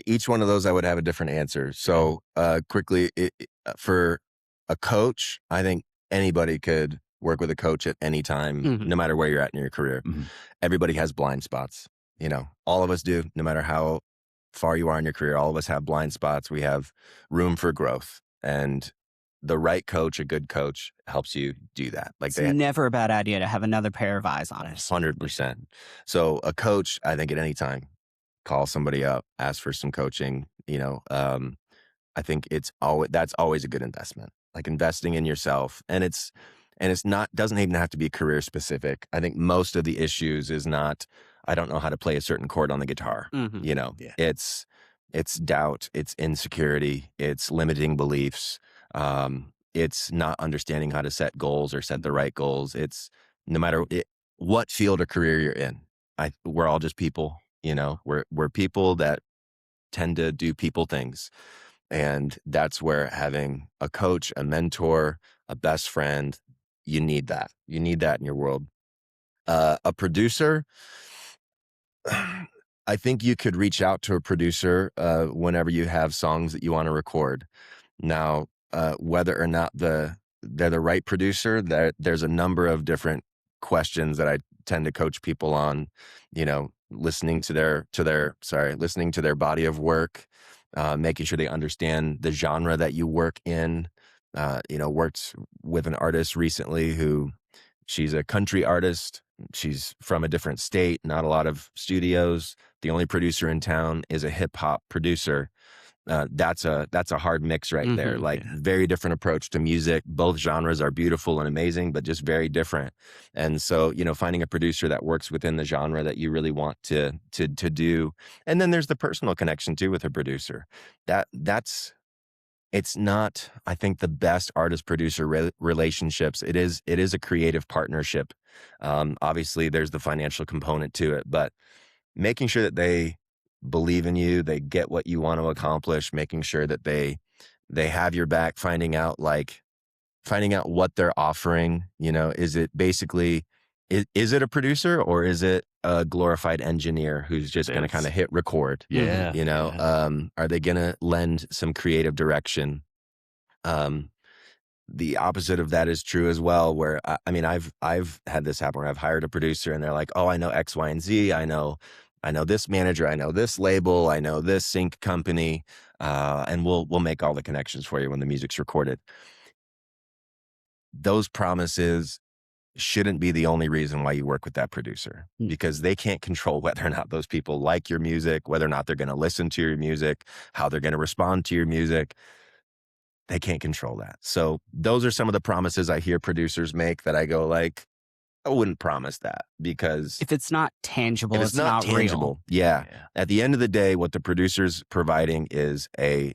Each one of those, I would have a different answer. So quickly, for a coach, I think anybody could work with a coach at any time, no matter where you're at in your career. Everybody has blind spots. You know, all of us do, no matter how far you are in your career. All of us have blind spots. We have room for growth. And the right coach, a good coach, helps you do that. Like, it's never a bad idea to have another pair of eyes on it. 100%. So a coach, I think at any time, call somebody up, ask for some coaching. You know, I think that's always a good investment. Like investing in yourself, and it's not, doesn't even have to be career specific. I think most of the issues is not, I don't know how to play a certain chord on the guitar. Mhm. You know, it's doubt, it's insecurity, it's limiting beliefs. It's not understanding how to set goals or set the right goals. It's no matter what field or career you're in. We're all just people, you know, we're people that tend to do people things. And that's where having a coach, a mentor, a best friend, you need that. You need that in your world. A producer, I think you could reach out to a producer whenever you have songs that you want to record. Now, whether or not they're the right producer, there's a number of different questions that I tend to coach people on. You know, listening to their body of work, making sure they understand the genre that you work in. You know, worked with an artist recently who she's a country artist. She's from a different state, not a lot of studios. The only producer in town is a hip hop producer. That's a hard mix right there. Like very different approach to music. Both genres are beautiful and amazing, but just very different. And so, you know, finding a producer that works within the genre that you really want to do. And then there's the personal connection too with a producer. It's not, I think, the best artist producer relationships. It is a creative partnership. Obviously there's the financial component to it, but making sure that they believe in you, they get what you want to accomplish, making sure that they have your back, finding out what they're offering. You know, is it basically, is it a producer or is it a glorified engineer who's just going to kind of hit record? Yeah. You know, are they going to lend some creative direction? The opposite of that is true as well, where I mean, I've had this happen where I've hired a producer and they're like, oh, I know X, Y, and Z. I know this manager, I know this label, I know this sync company, and we'll make all the connections for you when the music's recorded. Those promises shouldn't be the only reason why you work with that producer, because they can't control whether or not those people like your music, whether or not they're going to listen to your music, how they're going to respond to your music. They can't control that. So those are some of the promises I hear producers make that I go like, I wouldn't promise that, because if it's not tangible, if it's not tangible. real. Yeah. At the end of the day, what the producer's providing is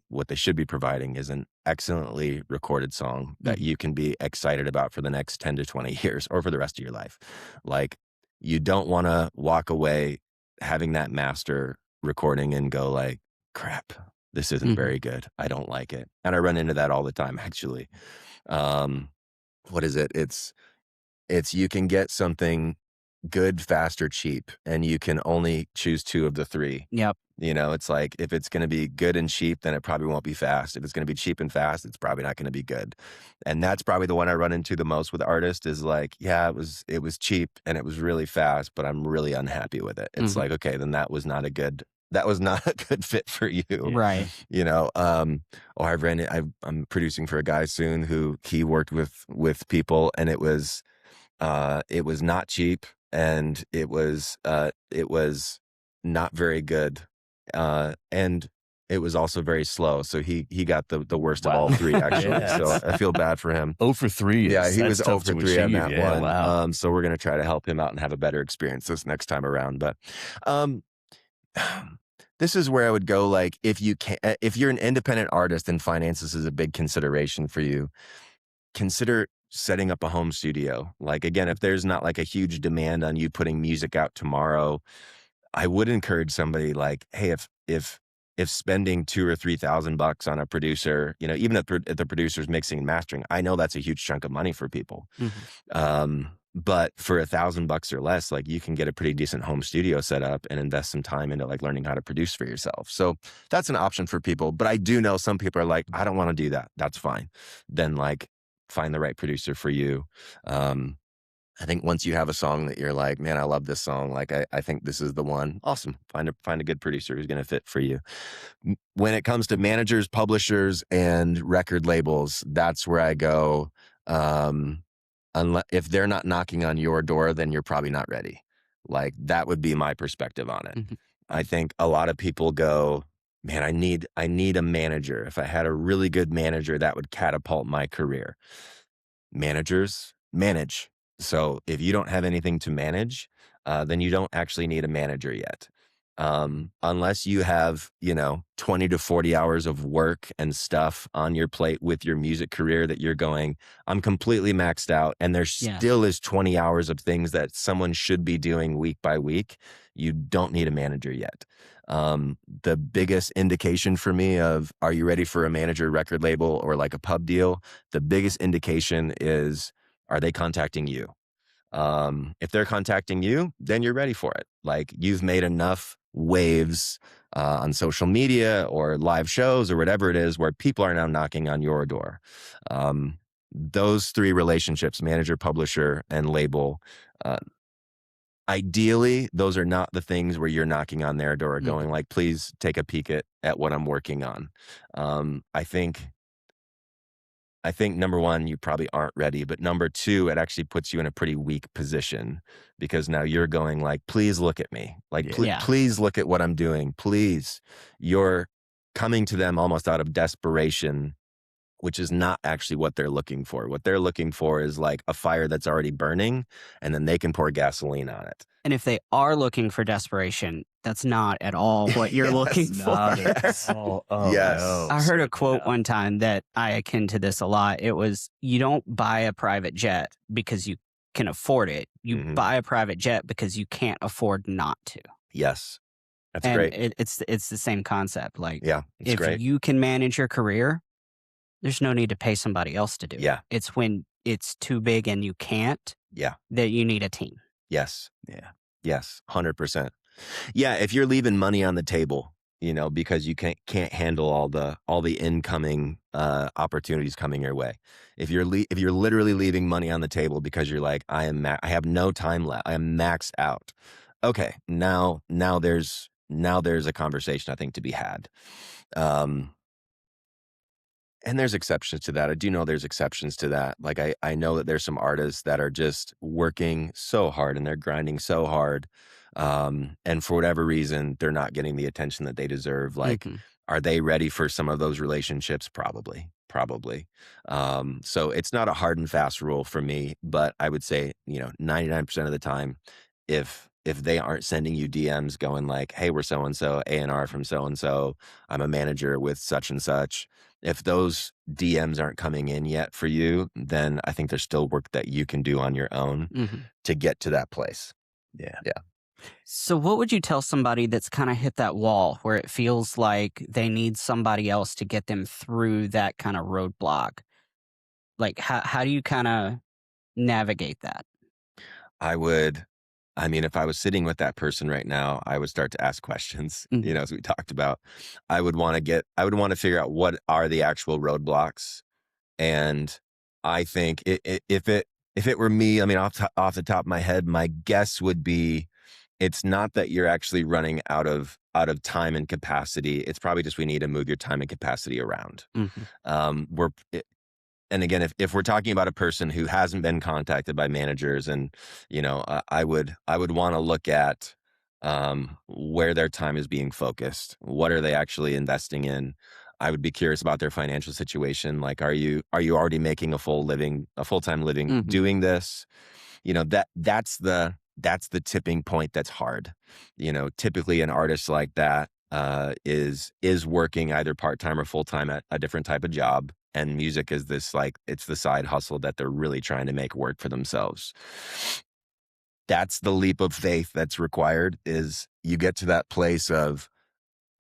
what they should be providing is an excellently recorded song that you can be excited about for the next 10 to 20 years or for the rest of your life. Like, you don't want to walk away having that master recording and go like, crap, this isn't very good. I don't like it. And I run into that all the time, actually. What is it? It's you can get something good, fast, or cheap, and you can only choose two of the three. Yep. You know, it's like, if it's going to be good and cheap, then it probably won't be fast. If it's going to be cheap and fast, it's probably not going to be good. And that's probably the one I run into the most with artists is like, yeah, it was cheap and it was really fast, but I'm really unhappy with it. It's like, okay, then that was not a good fit for you. Right. You know, I'm producing for a guy soon who he worked with people, and it was not cheap, and it was not very good, and it was also very slow. So he got the worst of all three, actually. So I feel bad for him. 0 for 3. Yeah, he was 0 for 3 on that one. Wow. So we're gonna try to help him out and have a better experience this next time around. But this is where I would go. Like, if you're an independent artist and finances is a big consideration for you, consider setting up a home studio. Like, again, if there's not like a huge demand on you putting music out tomorrow, I would encourage somebody like, hey, if spending $2,000 or $3,000 on a producer, you know, even if the producer's mixing and mastering, I know that's a huge chunk of money for people. But for $1,000 or less, like, you can get a pretty decent home studio set up and invest some time into like learning how to produce for yourself. So that's an option for people. But I do know some people are like, I don't want to do that. That's fine. Then like, find the right producer for you. I think once you have a song that you're like, man, I love this song, like, I think this is the one. Awesome. Find a good producer who's going to fit for you. When it comes to managers, publishers, and record labels, that's where I go. If they're not knocking on your door, then you're probably not ready. Like, that would be my perspective on it. I think a lot of people go, man, I need a manager. If I had a really good manager, that would catapult my career. Managers manage. So if you don't have anything to manage, then you don't actually need a manager yet. Unless you have, 20 to 40 hours of work and stuff on your plate with your music career that you're going, I'm completely maxed out. And there still is 20 hours of things that someone should be doing week by week. You don't need a manager yet. The biggest indication for me of, are you ready for a manager, record label, or like a pub deal? The biggest indication is, are they contacting you? If they're contacting you, then you're ready for it. Like, you've made enough waves on social media or live shows or whatever it is where people are now knocking on your door. Those three relationships, manager, publisher, and label, ideally, those are not the things where you're knocking on their door going like, please take a peek at what I'm working on. I think number one, you probably aren't ready, but number two, it actually puts you in a pretty weak position, because now you're going like, please look at me. Like, please look at what I'm doing. Please. You're coming to them almost out of desperation, which is not actually what they're looking for. What they're looking for is like a fire that's already burning, and then they can pour gasoline on it. And if they are looking for desperation, that's not at all what you're looking for. Yes. Oh, yes. no. I heard a quote one time that I akin to this a lot. It was, you don't buy a private jet because you can afford it. You buy a private jet because you can't afford not to. Yes. That's and great. It's the same concept. Like, if great. You can manage your career, there's no need to pay somebody else to do it. It's when it's too big and you can't that you need a team. Yes. Yeah. Yes. 100%. Yeah. If you're leaving money on the table, because you can't handle all the incoming opportunities coming your way. If you're literally leaving money on the table because you're like, I have no time left, I am maxed out. Okay. Now there's a conversation I think to be had. And there's exceptions to that. I do know there's exceptions to that. Like, I know that there's some artists that are just working so hard and they're grinding so hard. And for whatever reason, they're not getting the attention that they deserve. Like, are they ready for some of those relationships? Probably. So it's not a hard and fast rule for me, but I would say, 99% of the time, if they aren't sending you DMs going like, hey, we're so-and-so, A&R from so-and-so, I'm a manager with such and such. If those DMs aren't coming in yet for you, then I think there's still work that you can do on your own to get to that place. Yeah. So what would you tell somebody that's kind of hit that wall where it feels like they need somebody else to get them through that kind of roadblock? Like, how do you kind of navigate that? If I was sitting with that person right now, I would start to ask questions, as we talked about. I would want to figure out what are the actual roadblocks. And I think if it were me, off the top of my head, my guess would be, it's not that you're actually running out of time and capacity. It's probably just, we need to move your time and capacity around. And again, if we're talking about a person who hasn't been contacted by managers, and I would want to look at where their time is being focused. What are they actually investing in? I would be curious about their financial situation. Like, are you already making a full-time living doing this? That's the tipping point. That's hard. Typically an artist like that is working either part-time or full-time at a different type of job. And music is this, like, it's the side hustle that they're really trying to make work for themselves. That's the leap of faith that's required, is you get to that place of,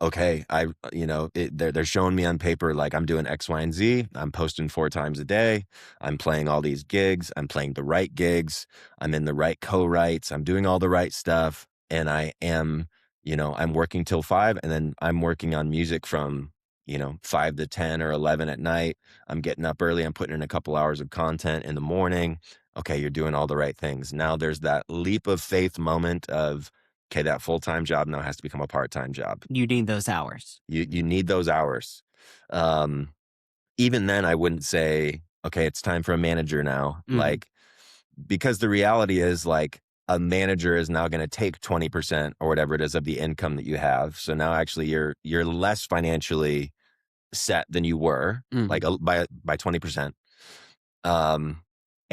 okay, they're showing me on paper, like, I'm doing X, Y, and Z. I'm posting 4 times a day. I'm playing all these gigs. I'm playing the right gigs. I'm in the right co-writes. I'm doing all the right stuff. And I am, I'm working till 5, and then I'm working on music from 5 to 10 or 11 at night. I'm getting up early. I'm putting in a couple hours of content in the morning. Okay, you're doing all the right things. Now there's that leap of faith moment of, okay, that full-time job now has to become a part-time job. You need those hours. You need those hours. Even then, I wouldn't say, okay, it's time for a manager now. Like, because the reality is, like, a manager is now going to take 20% or whatever it is of the income that you have. So now actually you're less financially set than you were, like, by 20%. And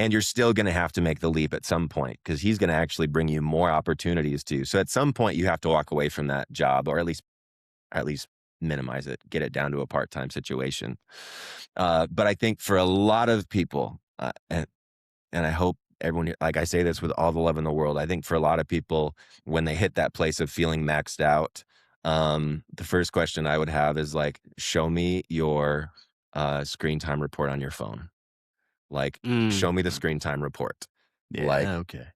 And you're still going to have to make the leap at some point because he's going to actually bring you more opportunities too. So at some point you have to walk away from that job, or at least minimize it, get it down to a part-time situation. But I think for a lot of people, and I hope everyone, like I say this with all the love in the world, I think for a lot of people, when they hit that place of feeling maxed out, the first question I would have is like, show me your screen time report on your phone. Like, show me the screen time report. Yeah, like, okay.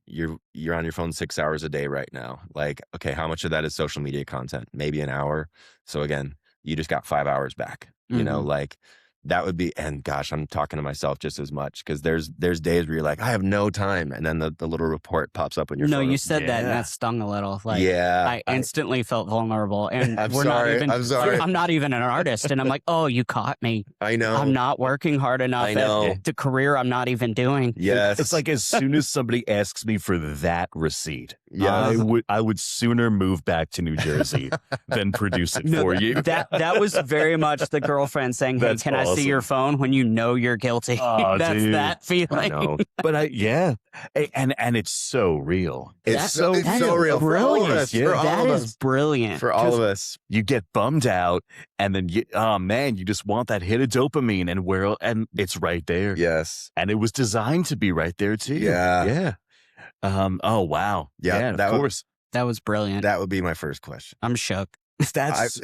You're on your phone 6 hours a day right now. Like, okay, how much of that is social media content? Maybe an hour. So again, you just got 5 hours back. You know, like that would be, and gosh, I'm talking to myself just as much because there's days where you're like, I have no time. And then the little report pops up on your phone. No, you said that and that stung a little. Like, yeah. I instantly felt vulnerable. And I'm we're sorry. not even, I'm not even an artist. And I'm like, oh, you caught me. I know. I'm not working hard enough at the career I'm not even doing. Yes. It's like as soon as somebody asks me for that receipt, yes. I would sooner move back to New Jersey than produce it for you. That was very much the girlfriend saying, hey, can I see your phone when you know you're guilty? Oh, That's dude. that feeling. I know. But and it's so real. It's so real. Brilliant. That is brilliant. For all of us. You get bummed out and then you just want that hit of dopamine and it's right there. Yes. And it was designed to be right there too. Yeah. Yeah. Oh wow. Yeah, of course. That was brilliant. That would be my first question. I'm shook. That's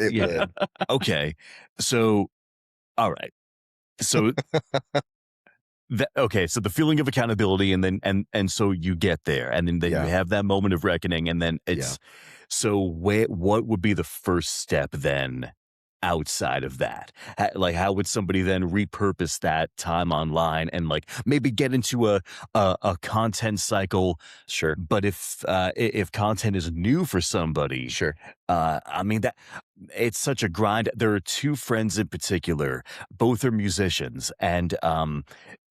okay. So all right. So so the feeling of accountability and then and so you get there and then you have that moment of reckoning and then it's so what would be the first step then outside of that? Like how would somebody then repurpose that time online and like maybe get into a content cycle? Sure. But if content is new for somebody, sure. I mean that it's such a grind. There are two friends in particular, both are musicians, and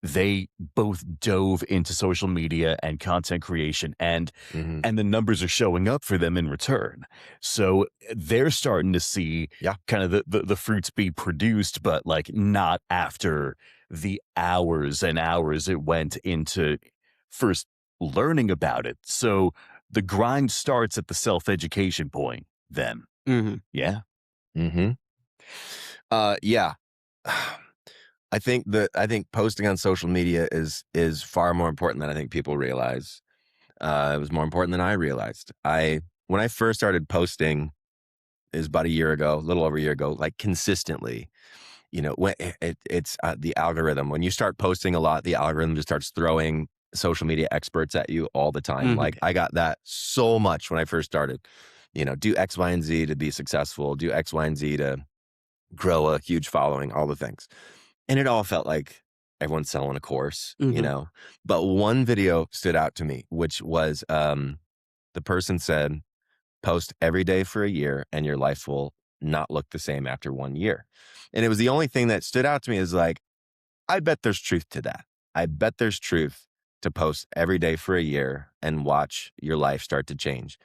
they both dove into social media and content creation, and the numbers are showing up for them in return. So they're starting to see kind of the fruits be produced, but like not after the hours and hours it went into first learning about it. So the grind starts at the self-education point then. Yeah. Yeah. I think posting on social media is far more important than I think people realize. It was more important than I realized. When I first started posting is about a little over a year ago, like consistently, you know, when it's the algorithm. When you start posting a lot, the algorithm just starts throwing social media experts at you all the time. Like I got that so much when I first started, you know, do X, Y, and Z to be successful, do X, Y, and Z to grow a huge following, all the things. And it all felt like everyone's selling a course, you know, but one video stood out to me, which was, the person said, post every day for a year and your life will not look the same after 1 year. And it was the only thing that stood out to me is like, I bet there's truth to that. I bet there's truth to post every day for a year and watch your life start to change.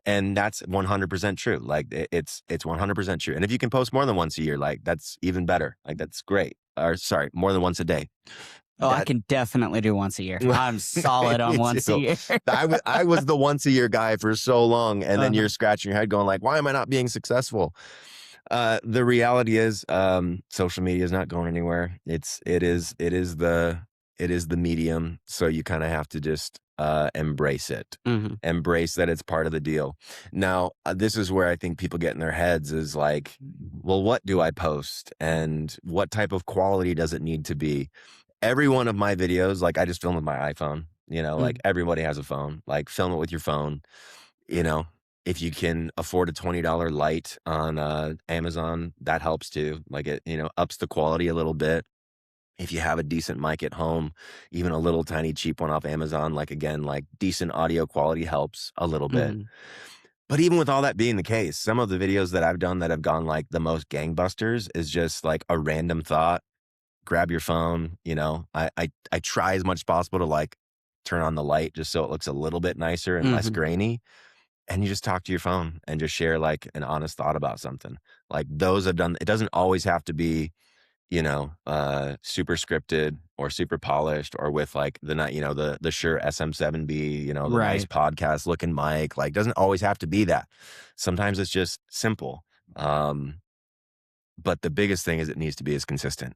And that's 100% true. Like it's 100% true. And if you can post more than once a year, like that's even better. Like that's great. Or sorry, more than once a day. Oh, I can definitely do once a year. I'm solid on once a year. I was the once a year guy for so long. And then you're scratching your head going like, why am I not being successful? The reality is, social media is not going anywhere. It is the medium. So you kind of have to just, embrace it, embrace that it's part of the deal. Now, this is where I think people get in their heads is like, well, what do I post and what type of quality does it need to be? Every one of my videos, like I just film with my iPhone, you know, like everybody has a phone, like film it with your phone, you know, if you can afford a $20 light on, Amazon, that helps too. Like it, you know, ups the quality a little bit. If you have a decent mic at home, even a little tiny cheap one off Amazon, like again, like decent audio quality helps a little bit. But even with all that being the case, some of the videos that I've done that have gone like the most gangbusters is just like a random thought, grab your phone, you know, I try as much as possible to like turn on the light just so it looks a little bit nicer and less grainy. And you just talk to your phone and just share like an honest thought about something. Like those have done, it doesn't always have to be super scripted or super polished, or with like the Shure SM7B, the nice Right. podcast looking mic. Like, doesn't always have to be that. Sometimes it's just simple. But the biggest thing is it needs to be as consistent.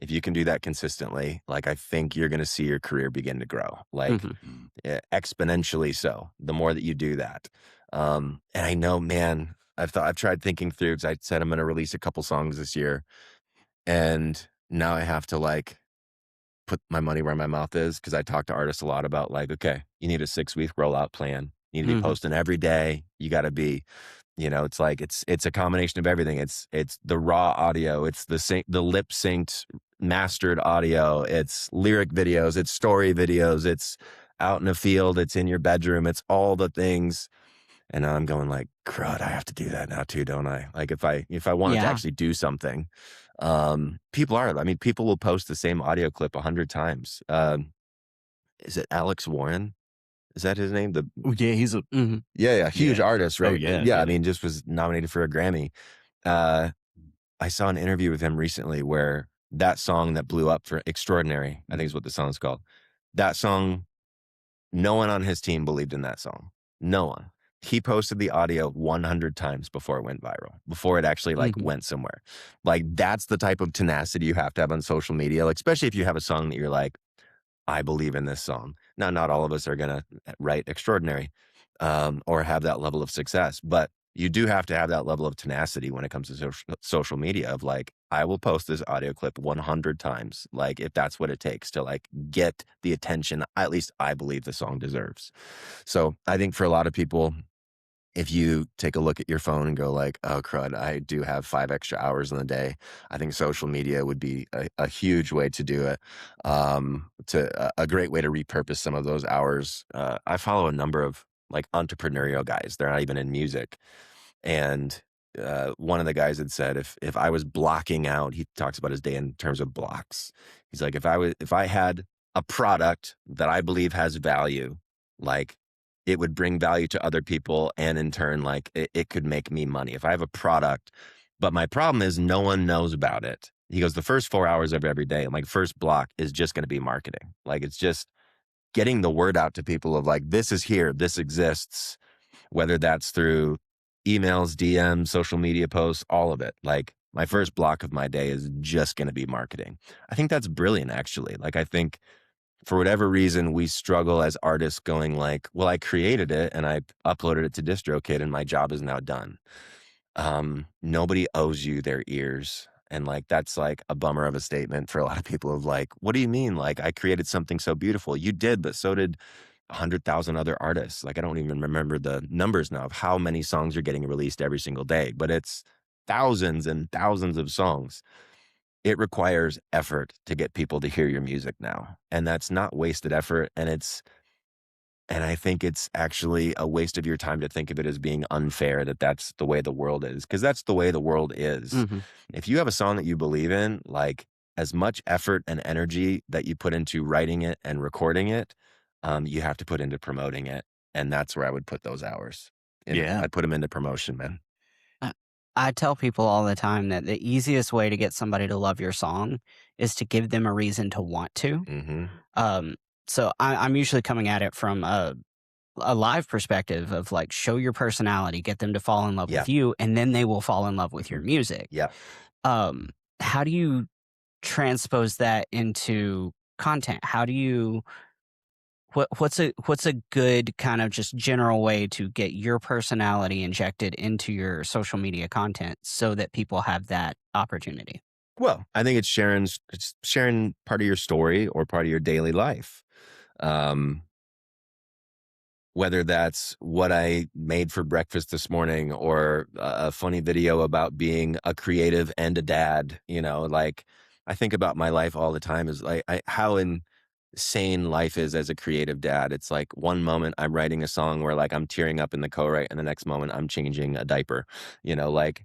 If you can do that consistently, like, I think you're going to see your career begin to grow, like, exponentially so, the more that you do that. And I know, man, I've tried thinking through, because I said I'm going to release a couple songs this year, and now I have to like put my money where my mouth is, because I talk to artists a lot about like, okay, you need a 6-week rollout plan. You need to be posting every day. You got to be, it's like, it's a combination of everything. It's the raw audio. It's the lip synced mastered audio. It's lyric videos. It's story videos. It's out in the field. It's in your bedroom. It's all the things. And I'm going like, crud, I have to do that now too, don't I? Like, if I wanted to actually do something, people will post the same audio clip 100 times. Is it Alex Warren? Is that his name? Yeah, he's a huge artist, right? Oh, yeah. I mean, just was nominated for a Grammy. I saw an interview with him recently where that song that blew up for Extraordinary, I think is what the song's called. That song, no one on his team believed in that song. No one. He posted the audio 100 times before it went viral, before it actually like went somewhere. Like, that's the type of tenacity you have to have on social media, like, especially if you have a song that you're like, I believe in this song. Now, not all of us are going to write Extraordinary or have that level of success, but you do have to have that level of tenacity when it comes to social media of like, I will post this audio clip 100 times, like, if that's what it takes to like get the attention, at least I believe the song deserves. So I think for a lot of people, if you take a look at your phone and go like, oh, crud, I do have 5 extra hours in the day, I think social media would be a huge way to do it, a great way to repurpose some of those hours. I follow a number of like entrepreneurial guys. They're not even in music. And one of the guys had said, if I was blocking out, he talks about his day in terms of blocks. He's like, if I had a product that I believe has value, like, it would bring value to other people, and in turn, like, it could make me money. If I have a product, but my problem is no one knows about it. He goes, the first 4 hours of every day, like, first block is just going to be marketing. Like, it's just getting the word out to people of like, this is here, this exists, whether that's through emails, DMs, social media posts, all of it. Like, my first block of my day is just going to be marketing. I think that's brilliant, actually. Like, I think for whatever reason, we struggle as artists going like, well, I created it and I uploaded it to DistroKid and my job is now done. Nobody owes you their ears. And like, that's like a bummer of a statement for a lot of people of like, what do you mean? Like, I created something so beautiful. You did, but so did 100,000 other artists. Like, I don't even remember the numbers now of how many songs are getting released every single day, but it's thousands and thousands of songs. It requires effort to get people to hear your music now. And that's not wasted effort. And I think it's actually a waste of your time to think of it as being unfair, that that's the way the world is, because that's the way the world is. If you have a song that you believe in, like, as much effort and energy that you put into writing it and recording it, you have to put into promoting it. And that's where I would put those hours. I'd put them into promotion, man. I tell people all the time that the easiest way to get somebody to love your song is to give them a reason to want to. So I'm usually coming at it from a live perspective of like, show your personality, get them to fall in love with you, and then they will fall in love with your music. How do you transpose that into content? How do you what's a good kind of just general way to get your personality injected into your social media content so that people have that opportunity? Well, I think it's sharing part of your story or part of your daily life. Whether that's what I made for breakfast this morning, or a funny video about being a creative and a dad, like, I think about my life all the time is like, how insane life is as a creative dad. It's like, one moment I'm writing a song where like I'm tearing up in the co-write, and the next moment I'm changing a diaper, like,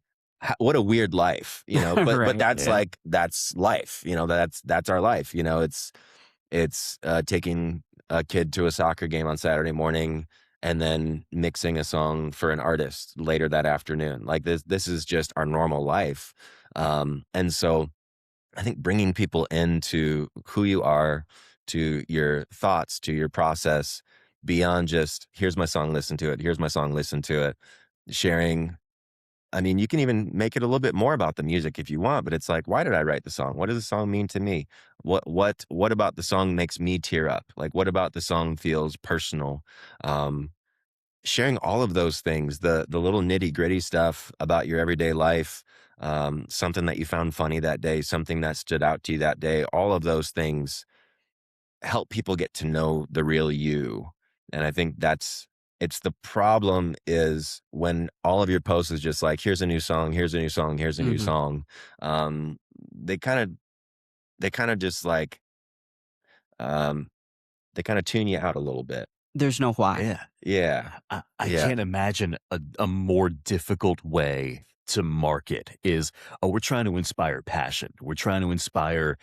what a weird life, but Right. that's like, that's life, that's our life. It's taking a kid to a soccer game on Saturday morning and then mixing a song for an artist later that afternoon. Like, this is just our normal life. And so I think bringing people into who you are, to your thoughts, to your process, beyond just here's my song, listen to it. Here's my song, listen to it. Sharing. I mean, you can even make it a little bit more about the music if you want, but it's like, why did I write the song? What does the song mean to me? What about the song makes me tear up? Like, what about the song feels personal? Um, Sharing all of those things, the little nitty gritty stuff about your everyday life, something that you found funny that day, something that stood out to you that day, all of those things help people get to know the real you. And I think it's the problem is when all of your posts is just like, here's a new song, here's a new song, here's a new Mhm. song. Um, they kind of, they kind of just like, um, they kind of tune you out a little bit. There's no why. Yeah. Yeah. I Yeah. can't imagine a more difficult way to market is, oh, we're trying to inspire passion. We're trying to inspire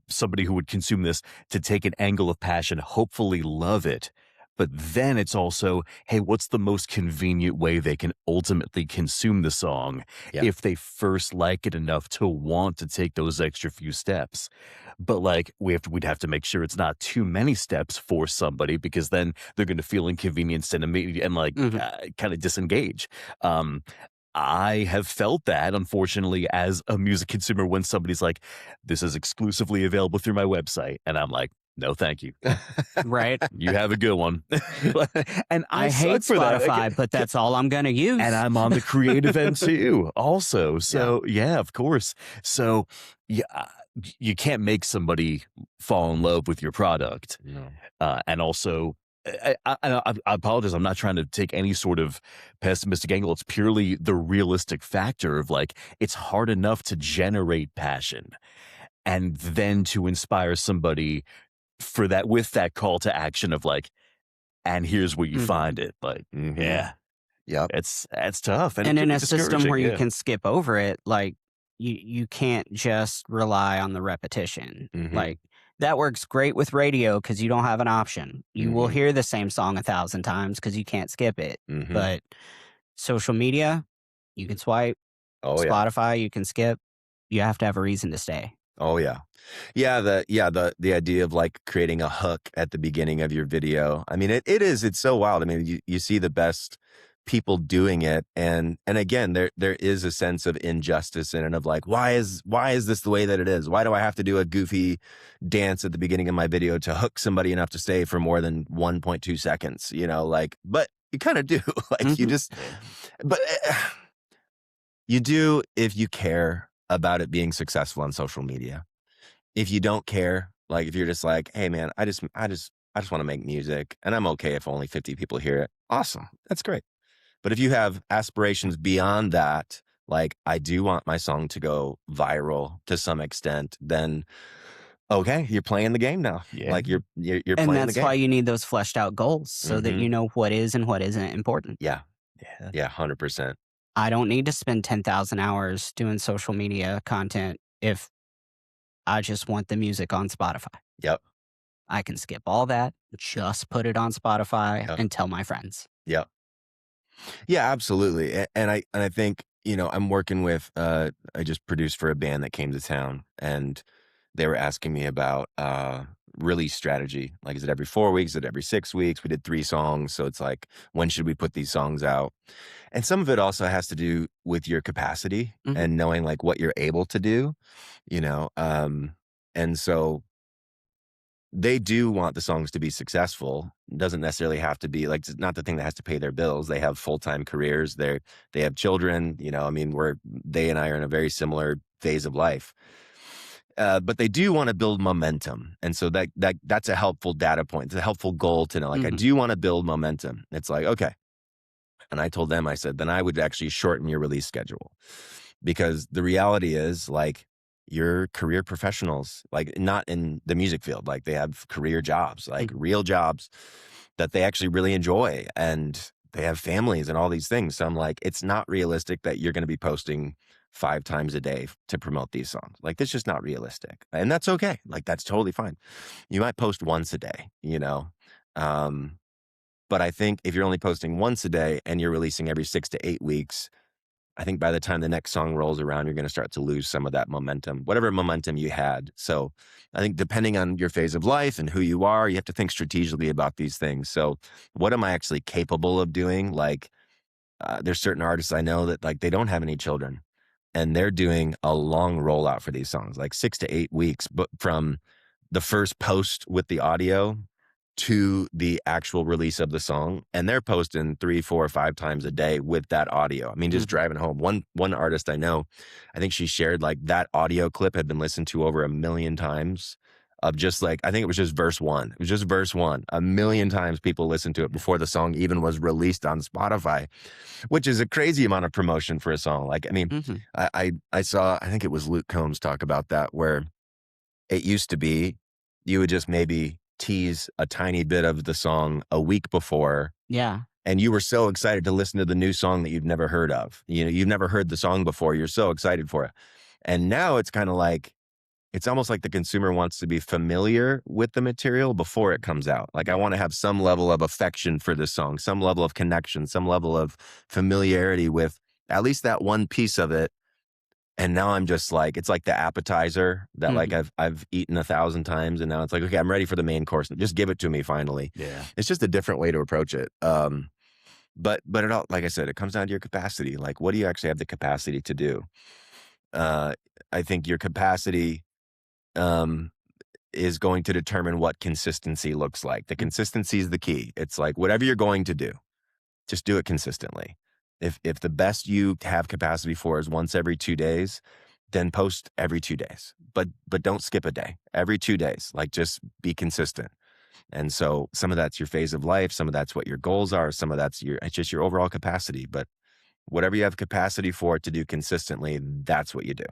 somebody who would consume this to take an angle of passion, hopefully love it. But then it's also, hey, what's the most convenient way they can ultimately consume the song Yeah. if they first like it enough to want to take those extra few steps? But like we'd have to make sure it's not too many steps for somebody because then they're going to feel inconvenienced and like Mhm. kind of disengage. Um, I have felt that, unfortunately, as a music consumer when somebody's like, "This is exclusively available through my website," and I'm like, "No, thank you. Right? You have a good one." And I I hate suck for that. Spotify, but that's all I'm gonna And use. I'm on the creative end too, also. So yeah, of course. So yeah, you can't make somebody fall in love with your product. No. And also, I apologize. I'm not trying to take any sort of pessimistic angle. It's purely the realistic factor of like, it's hard enough to generate passion and then to inspire somebody for that with that call to action of like, and here's where you Mhm. find it. Like, Mm-hmm. yeah, Yep. that's tough. And it And can in be a system discouraging. where you Yeah. can skip over it, like, you can't just rely on the repetition. Mm-hmm. Like, that works great with radio because you don't have an option. You will Mm-hmm. hear the same song 1,000 times because you can't skip it. Mm-hmm. But social media, you can swipe. Oh yeah. Spotify, you can skip. You have to have a reason to stay. Oh yeah. The idea of like creating a hook at the beginning of your video. I mean, it's so wild. I mean, you see the best people doing it, and again, there is a sense of injustice in it of like, why is this the way that it is? Why do I have to do a goofy dance at the beginning of my video to hook somebody enough to stay for more than 1.2 seconds? You know, like, but you kind of do. Like you Mhm. just, but you do if you care about it being successful on social media. If you don't care, like if you're just like, hey man, I just want to make music and I'm okay if only 50 people hear it. Awesome. That's great. But if you have aspirations beyond that, like I do want my song to go viral to some extent, then okay, you're playing the game now. Yeah. Like you're And playing the that's why game. you need those fleshed out goals so that Mhm. you know what is and what isn't important. Yeah. Yeah. Yeah, 100%. I don't need to spend 10,000 hours doing social media content if I just want the music on Spotify. Yep. I can skip all that, just put it on Spotify Yep. and tell my friends. Yep. Yeah, absolutely. And I think, I'm working with I just produced for a band that came to town and they were asking me about release strategy. Like, is it every 4 weeks? Is it every 6 weeks? We did 3 songs. So it's like, when should we put these songs out? And some of it also has to do with your capacity Mhm. and knowing like what you're able to do, you know. And so they do want the songs to be successful. Doesn't necessarily have to be like, it's not the thing that has to pay their bills. They have full-time careers. They have children, I mean, they and I are in a very similar phase of life. But they do want to build momentum. And so that's a helpful data point. It's a helpful goal to know. Like, I Mhm. do want to build momentum. It's like, okay. And I told them, I said, then I would actually shorten your release schedule because the reality is like you're career professionals, like not in the music field, like they have career jobs, like Mhm. real jobs that they actually really enjoy and they have families and all these things. So I'm like, it's not realistic that you're going to be posting 5 times a day to promote these songs. Like, that's just not realistic. And that's okay. Like, that's totally fine. You might post once a day, Um, but I think if you're only posting once a day and you're releasing every 6 to 8 weeks, I think by the time the next song rolls around, you're going to start to lose some of that momentum, whatever momentum you had. So I think depending on your phase of life and who you are, you have to think strategically about these things. So what am I actually capable of doing? Like, there's certain artists I know that like they don't have any children and they're doing a long rollout for these songs, like 6 to 8 weeks, but from the first post with the audio to the actual release of the song, and they're posting 3, 4, 5 times a day with that audio. I mean, just driving home. One artist I know, I think she shared like that audio clip had been listened to over 1 million times of just like, I think it was just verse 1. It was just verse 1. 1 million times people listened to it before the song even was released on Spotify, which is a crazy amount of promotion for a song. Like, I mean, I saw, I think it was Luke Combs talk about that, where it used to be you would just maybe tease a tiny bit of the song a week before. Yeah. And you were so excited to listen to the new song that you've never heard of. You know, you've never heard the song before. You're so excited for it. And now it's kind of like, it's almost like the consumer wants to be familiar with the material before it comes out. Like, I want to have some level of affection for this song, some level of connection, some level of familiarity with at least that one piece of it. And now I'm just like, it's like the appetizer that like I've eaten 1,000 times, and now it's like, okay, I'm ready for the main course. Just give it to me finally. Yeah. It's just a different way to approach it. But it all, like I said, it comes down to your capacity. Like, what do you actually have the capacity to do? I think your capacity is going to determine what consistency looks like. The consistency is the key. It's like, whatever you're going to do, just do it consistently. If the best you have capacity for is once every 2 days, then post every 2 days. But don't skip a day. Every 2 days, like, just be consistent. And so some of that's your phase of life, some of that's what your goals are, some of that's it's just your overall capacity. But whatever you have capacity for to do consistently, that's what you do.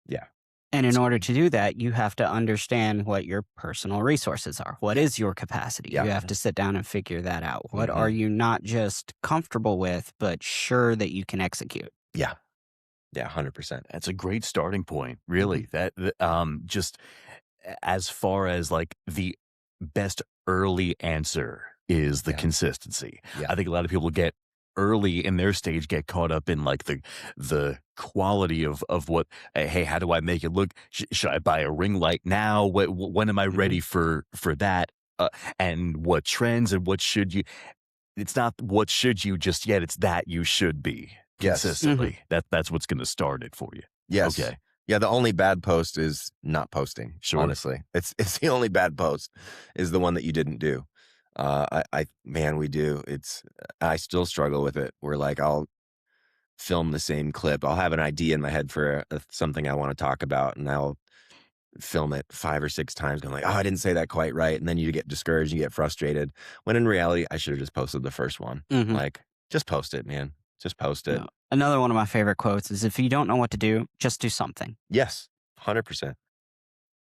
Yeah. And in order to do that, you have to understand what your personal resources are. What is your capacity? Yeah. You have to sit down and figure that out. What are you not just comfortable with, but sure that you can execute? Yeah. Yeah, 100%. That's a great starting point, really. That just as far as like the best early answer is the consistency. Yeah. I think a lot of people get early in their stage get caught up in like the quality of what, hey, how do I make it look? Should I buy a ring light now? When am I ready for that? And what trends and what should you? It's not what should you just yet. It's that you should be consistently. That's what's going to start it for you. Yes. Okay. Yeah, the only bad post is not posting. Sure. Honestly, it's the only bad post is the one that you didn't do. We do. I still struggle with it. Where like I'll film the same clip. I'll have an idea in my head for something I want to talk about, and I'll film it 5 or 6 times. Going like, oh, I didn't say that quite right, and then you get discouraged, you get frustrated. When in reality, I should have just posted the first one. Like, just post it, man. Just post it. No. Another one of my favorite quotes is, if you don't know what to do, just do something. Yes, 100%.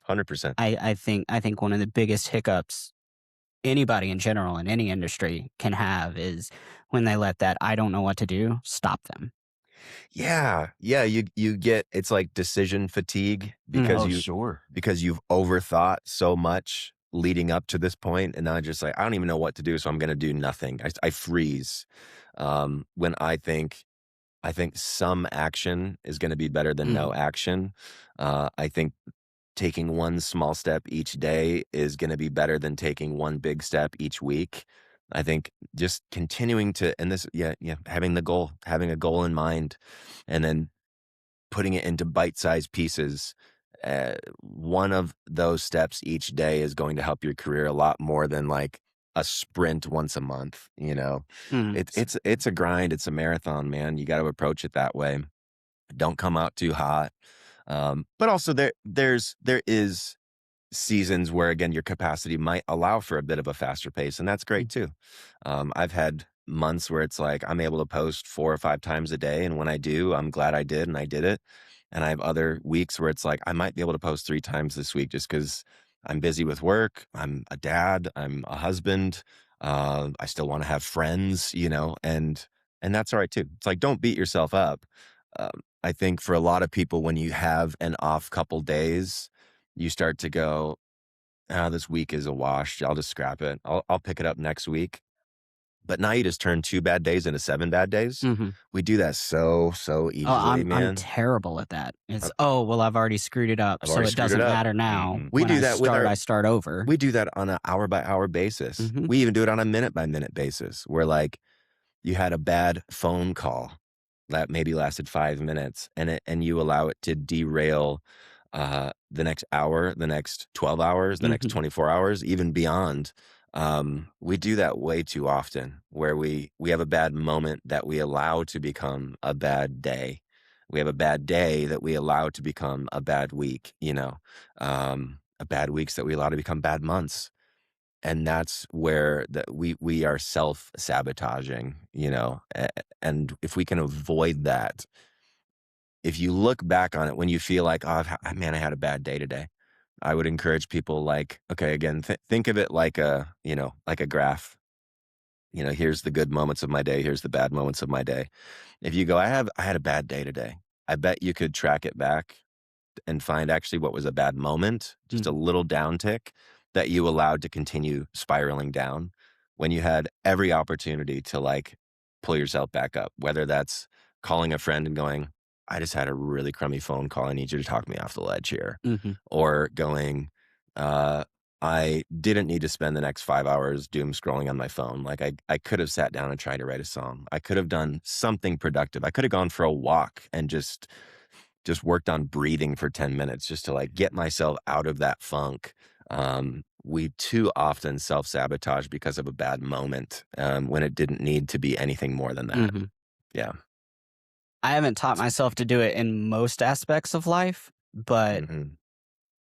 100%. I think one of the biggest hiccups anybody in general in any industry can have is when they let that I don't know what to do stop them. Yeah. You get, it's like decision fatigue because because you've overthought so much leading up to this point, and now just like, I don't even know what to do, so I'm going to do nothing. I freeze. When I think some action is going to be better than no action. I think taking one small step each day is going to be better than taking one big step each week. I think just continuing to, and this, having a goal in mind, and then putting it into bite-sized pieces. One of those steps each day is going to help your career a lot more than like a sprint once a month. You know, it's a grind. It's a marathon, man. You got to approach it that way. Don't come out too hot. But also there is seasons where, again, your capacity might allow for a bit of a faster pace, and that's great too. I've had months where it's like I'm able to post 4 or 5 times a day, and when I do, I'm glad I did, and I did it. And I have other weeks where it's like I might be able to post 3 times this week just because I'm busy with work. I'm a dad. I'm a husband. I still want to have friends, and that's all right too. It's like, don't beat yourself up. I think for a lot of people, when you have an off couple days, you start to go, this week is a wash. I'll just scrap it. I'll pick it up next week. But now you just turn 2 bad days into 7 bad days. Mm-hmm. We do that so Oh, easily, I'm man. terrible at that. It's, oh, well, I've already screwed it up, I've so already it screwed it doesn't up. matter now. Mhm. We When do I that with start, I start over. We do that on an hour-by-hour basis. Mhm. We even do it on a minute-by-minute basis, where, like, you had a bad phone call that maybe lasted 5 minutes, and you allow it to derail the next hour, the next 12 hours, the next Mhm. 24 hours, even beyond. We do that way too often, where we have a bad moment that we allow to become a bad day. We have a bad day that we allow to become a bad week, a bad weeks that we allow to become bad months. And that's where we are self-sabotaging, and if we can avoid that, if you look back on it when you feel like, oh, man, I had a bad day today, I would encourage people, like, okay, again, think of it like like a graph. Here's the good moments of my day. Here's the bad moments of my day. If you go, I had a bad day today, I bet you could track it back and find actually what was a bad moment, just a Mhm. little downtick that you allowed to continue spiraling down when you had every opportunity to, like, pull yourself back up, whether that's calling a friend and going, I just had a really crummy phone call. I need you to talk me off the ledge here. Mhm. Or going, uh, I didn't need to spend the next 5 hours doom scrolling on my phone. Like, I could have sat down and tried to write a song. I could have done something productive. I could have gone for a walk and just worked on breathing for 10 minutes just to, like, get myself out of that funk. We too often self-sabotage because of a bad moment, when it didn't need to be anything more than that. Mhm. Yeah. I haven't taught myself to do it in most aspects of life, but Mhm.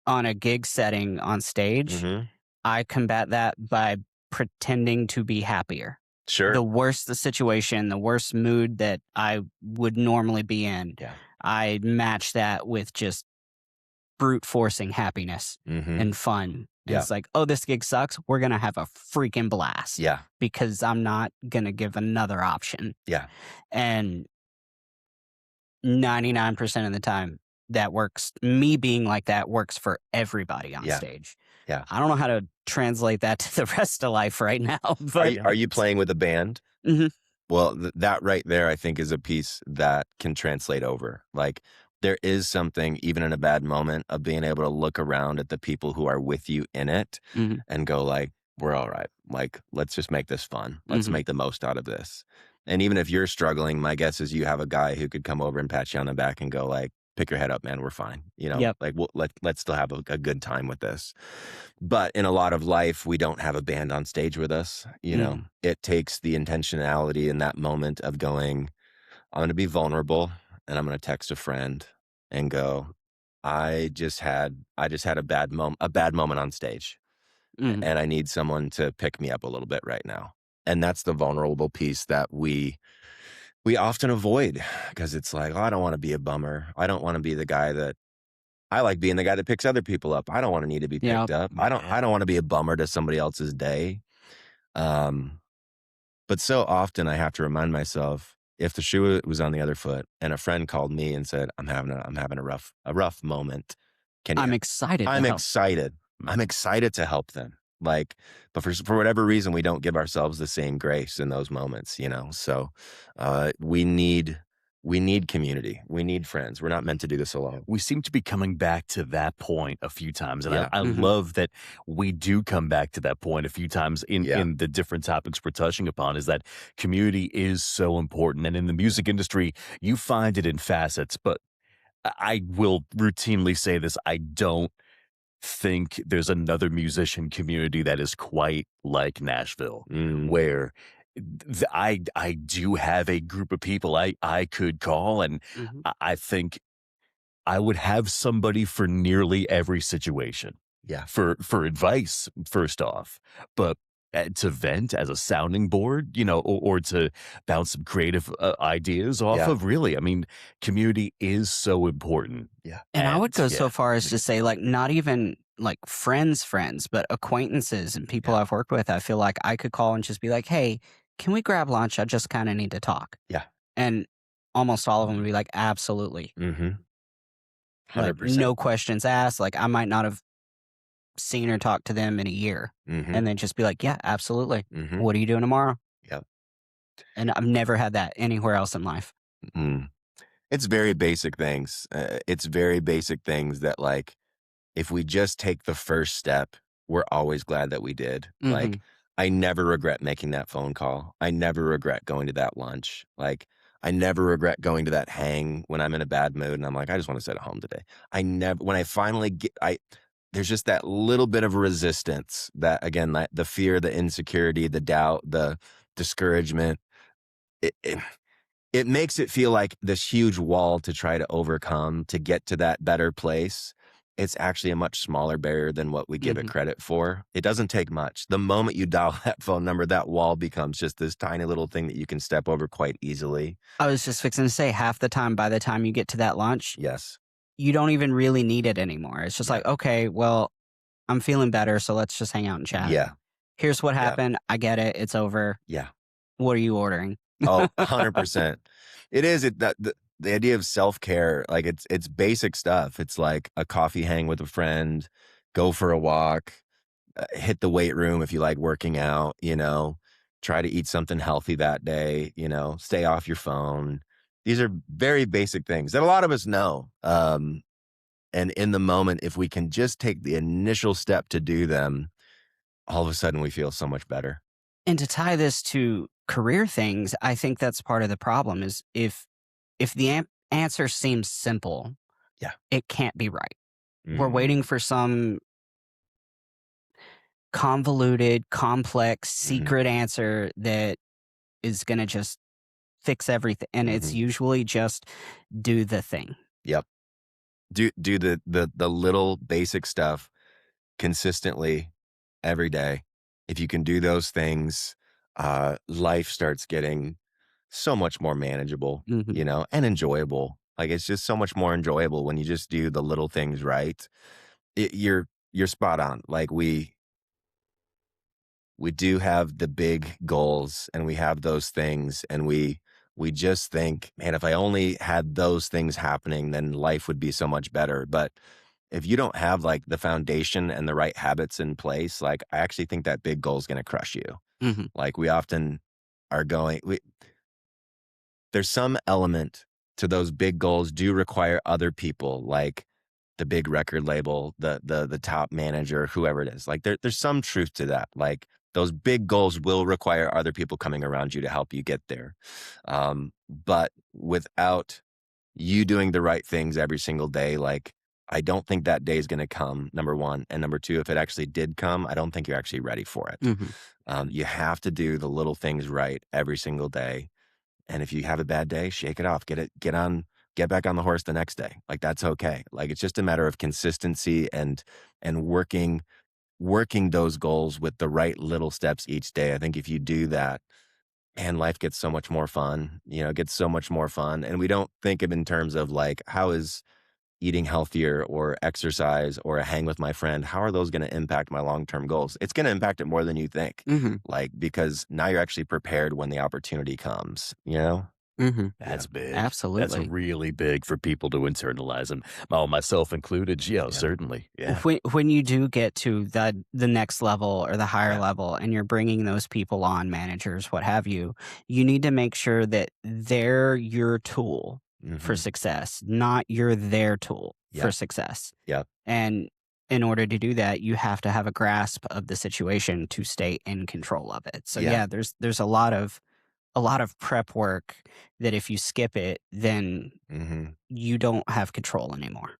on a gig setting on stage, Mhm. I combat that by pretending to be happier. Sure. The worse the situation, the worse mood that I would normally be in, Yeah. I match that with just brute forcing happiness Mhm. and fun. And Yeah. it's like, oh, this gig sucks. We're going to have a freaking blast. Yeah. Because I'm not going to give another option. Yeah. And 99% of the time, that works. Me being like that works for everybody on Yeah. stage. Yeah. I don't know how to translate that to the rest of life right now. But Are you playing with a band? Mhm. Well, that right there, I think, is a piece that can translate over. Like, there is something, even in a bad moment, of being able to look around at the people who are with you in it Mhm. and go, like, we're all right. Like, let's just make this fun. Let's Mhm. make the most out of this. And even if you're struggling, my guess is you have a guy who could come over and pat you on the back and go, like, pick your head up, man. We're fine. Yep. Like, let's still have a good time with this. But in a lot of life, we don't have a band on stage with us. Mhm. It takes the intentionality in that moment of going, I'm going to be vulnerable, and I'm going to text a friend and go, I just had a bad moment on stage, Mhm. and I need someone to pick me up a little bit right now. And that's the vulnerable piece that we often avoid, because it's like, oh, I don't want to be a bummer. I don't want to be the guy that I like being the guy that picks other people up. I don't want to need to be Yep. picked up. I don't want to be a bummer to somebody else's day. Um, but so often I have to remind myself, if the shoe was on the other foot and a friend called me and said, I'm having a rough moment. Can you I'm excited to I'm help. excited. I'm excited to help them. Like, but for whatever reason, we don't give ourselves the same grace in those moments. So we need community. We need friends. We're not meant to do this alone. We seem to be coming back to that point a few times. And Yeah. I Mhm. love that we do come back to that point a few times in the different topics we're touching upon, is that community is so important. And in the music industry, you find it in facets, but I will routinely say this. I don't think there's another musician community that is quite like Nashville, where I do have a group of people I could call, and Mhm. I think I would have somebody for nearly every situation. Yeah. For advice, first off, but to vent as a sounding board, or to bounce some creative ideas off Yeah. of. Really, I mean, community is so important. Yeah. And I would go so yeah. far as to say, like, not even like friends, but acquaintances and people I've worked with. I feel like I could call and just be like, hey, can we grab lunch? I just kind of need to talk. Yeah. And almost all of them would be like, absolutely. Mm-hmm. Like, 100%. no questions asked. Like, I might not have seen or talked to them in a year. Mm-hmm. And then just be like, yeah, absolutely. Mm-hmm. What are you doing tomorrow? Yep. And I've never had that anywhere else in life. Mm. It's very basic things. It's very basic things that, like, if we just take the first step, we're always glad that we did. Mhm. Like, I never regret making that phone call. I never regret going to that lunch. Like, I never regret going to that hang when I'm in a bad mood and I'm like, I just want to sit at home today. When I finally there's just that little bit of resistance that, again, like the fear, the insecurity, the doubt, the discouragement. It, it makes it feel like this huge wall to try to overcome to get to that better place. It's actually a much smaller barrier than what we give it Mhm. credit for. It doesn't take much. The moment you dial that phone number, that wall becomes just this tiny little thing that you can step over quite easily. I was just fixing to say, half the time, by the time you get to that lunch, Yes. you don't even really need it anymore. It's just Yeah. like, okay, well, I'm feeling better, so let's just hang out and chat. Yeah. Here's what Yeah. happened. I get it. It's over. Yeah. What are you ordering? Oh, 100%. It is the idea of self-care, like it's basic stuff. It's like a coffee hang with a friend, go for a walk, hit the weight room if you like working out, try to eat something healthy that day, stay off your phone. These are very basic things that a lot of us know. And in the moment, if we can just take the initial step to do them, all of a sudden we feel so much better. And to tie this to career things, I think that's part of the problem is if the answer seems simple, Yeah. it can't be right. We're waiting for some convoluted, complex, secret answer that is going to just fix everything. And it's usually just do the thing. Yep. Do the little basic stuff consistently every day. If you can do those things, life starts getting so much more manageable, Mhm. and enjoyable. Like, it's just so much more enjoyable when you just do the little things right. You're spot on. Like, we do have the big goals and we have those things, and we just think, man, if I only had those things happening, then life would be so much better. But if you don't have like the foundation and the right habits in place, like, I actually think that big goal is going to crush you. Mhm. Like, we often are there's some element to those big goals do require other people, like the big record label, the top manager, whoever it is. Like, there's some truth to that. Like, those big goals will require other people coming around you to help you get there. But without you doing the right things every single day, like, I don't think that day is going to come, number one. And number two, if it actually did come, I don't think you're actually ready for it. Mhm. You have to do the little things right every single day. And if you have a bad day, shake it off, get back on the horse the next day. Like, that's okay. Like, it's just a matter of consistency and working those goals with the right little steps each day. I think if you do that, and life gets so much more fun, it gets so much more fun. And we don't think of in terms of like, how is eating healthier or exercise or a hang with my friend, how are those going to impact my long-term goals? It's going to impact it more than you think. Mhm. Like, because now you're actually prepared when the opportunity comes, Mhm. That's big. That's Absolutely. really big for people to internalize, and myself included. Yeah, certainly. Yeah. When you do get to the next level or the higher Yeah. level and you're bringing those people on, managers, what have you, you need to make sure that they're your tool for success, not you're their tool Yeah. for success. Yeah. And in order to do that, you have to have a grasp of the situation to stay in control of it. So Yeah. yeah, there's a lot of prep work that if you skip it, then you don't have control anymore.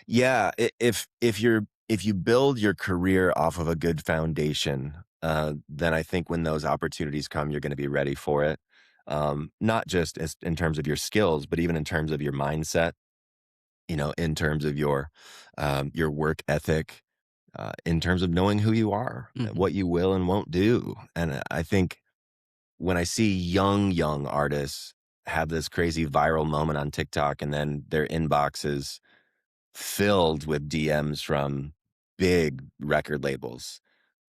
Yeah, if you build your career off of a good foundation, then I think when those opportunities come, you're going to be ready for it. Not just in terms of your skills, but even in terms of your mindset. In terms of your work ethic, in terms of knowing who you are, Mhm. what you will and won't do. And I think when I see young artists have this crazy viral moment on TikTok, and then their inbox is filled with DMs from big record labels.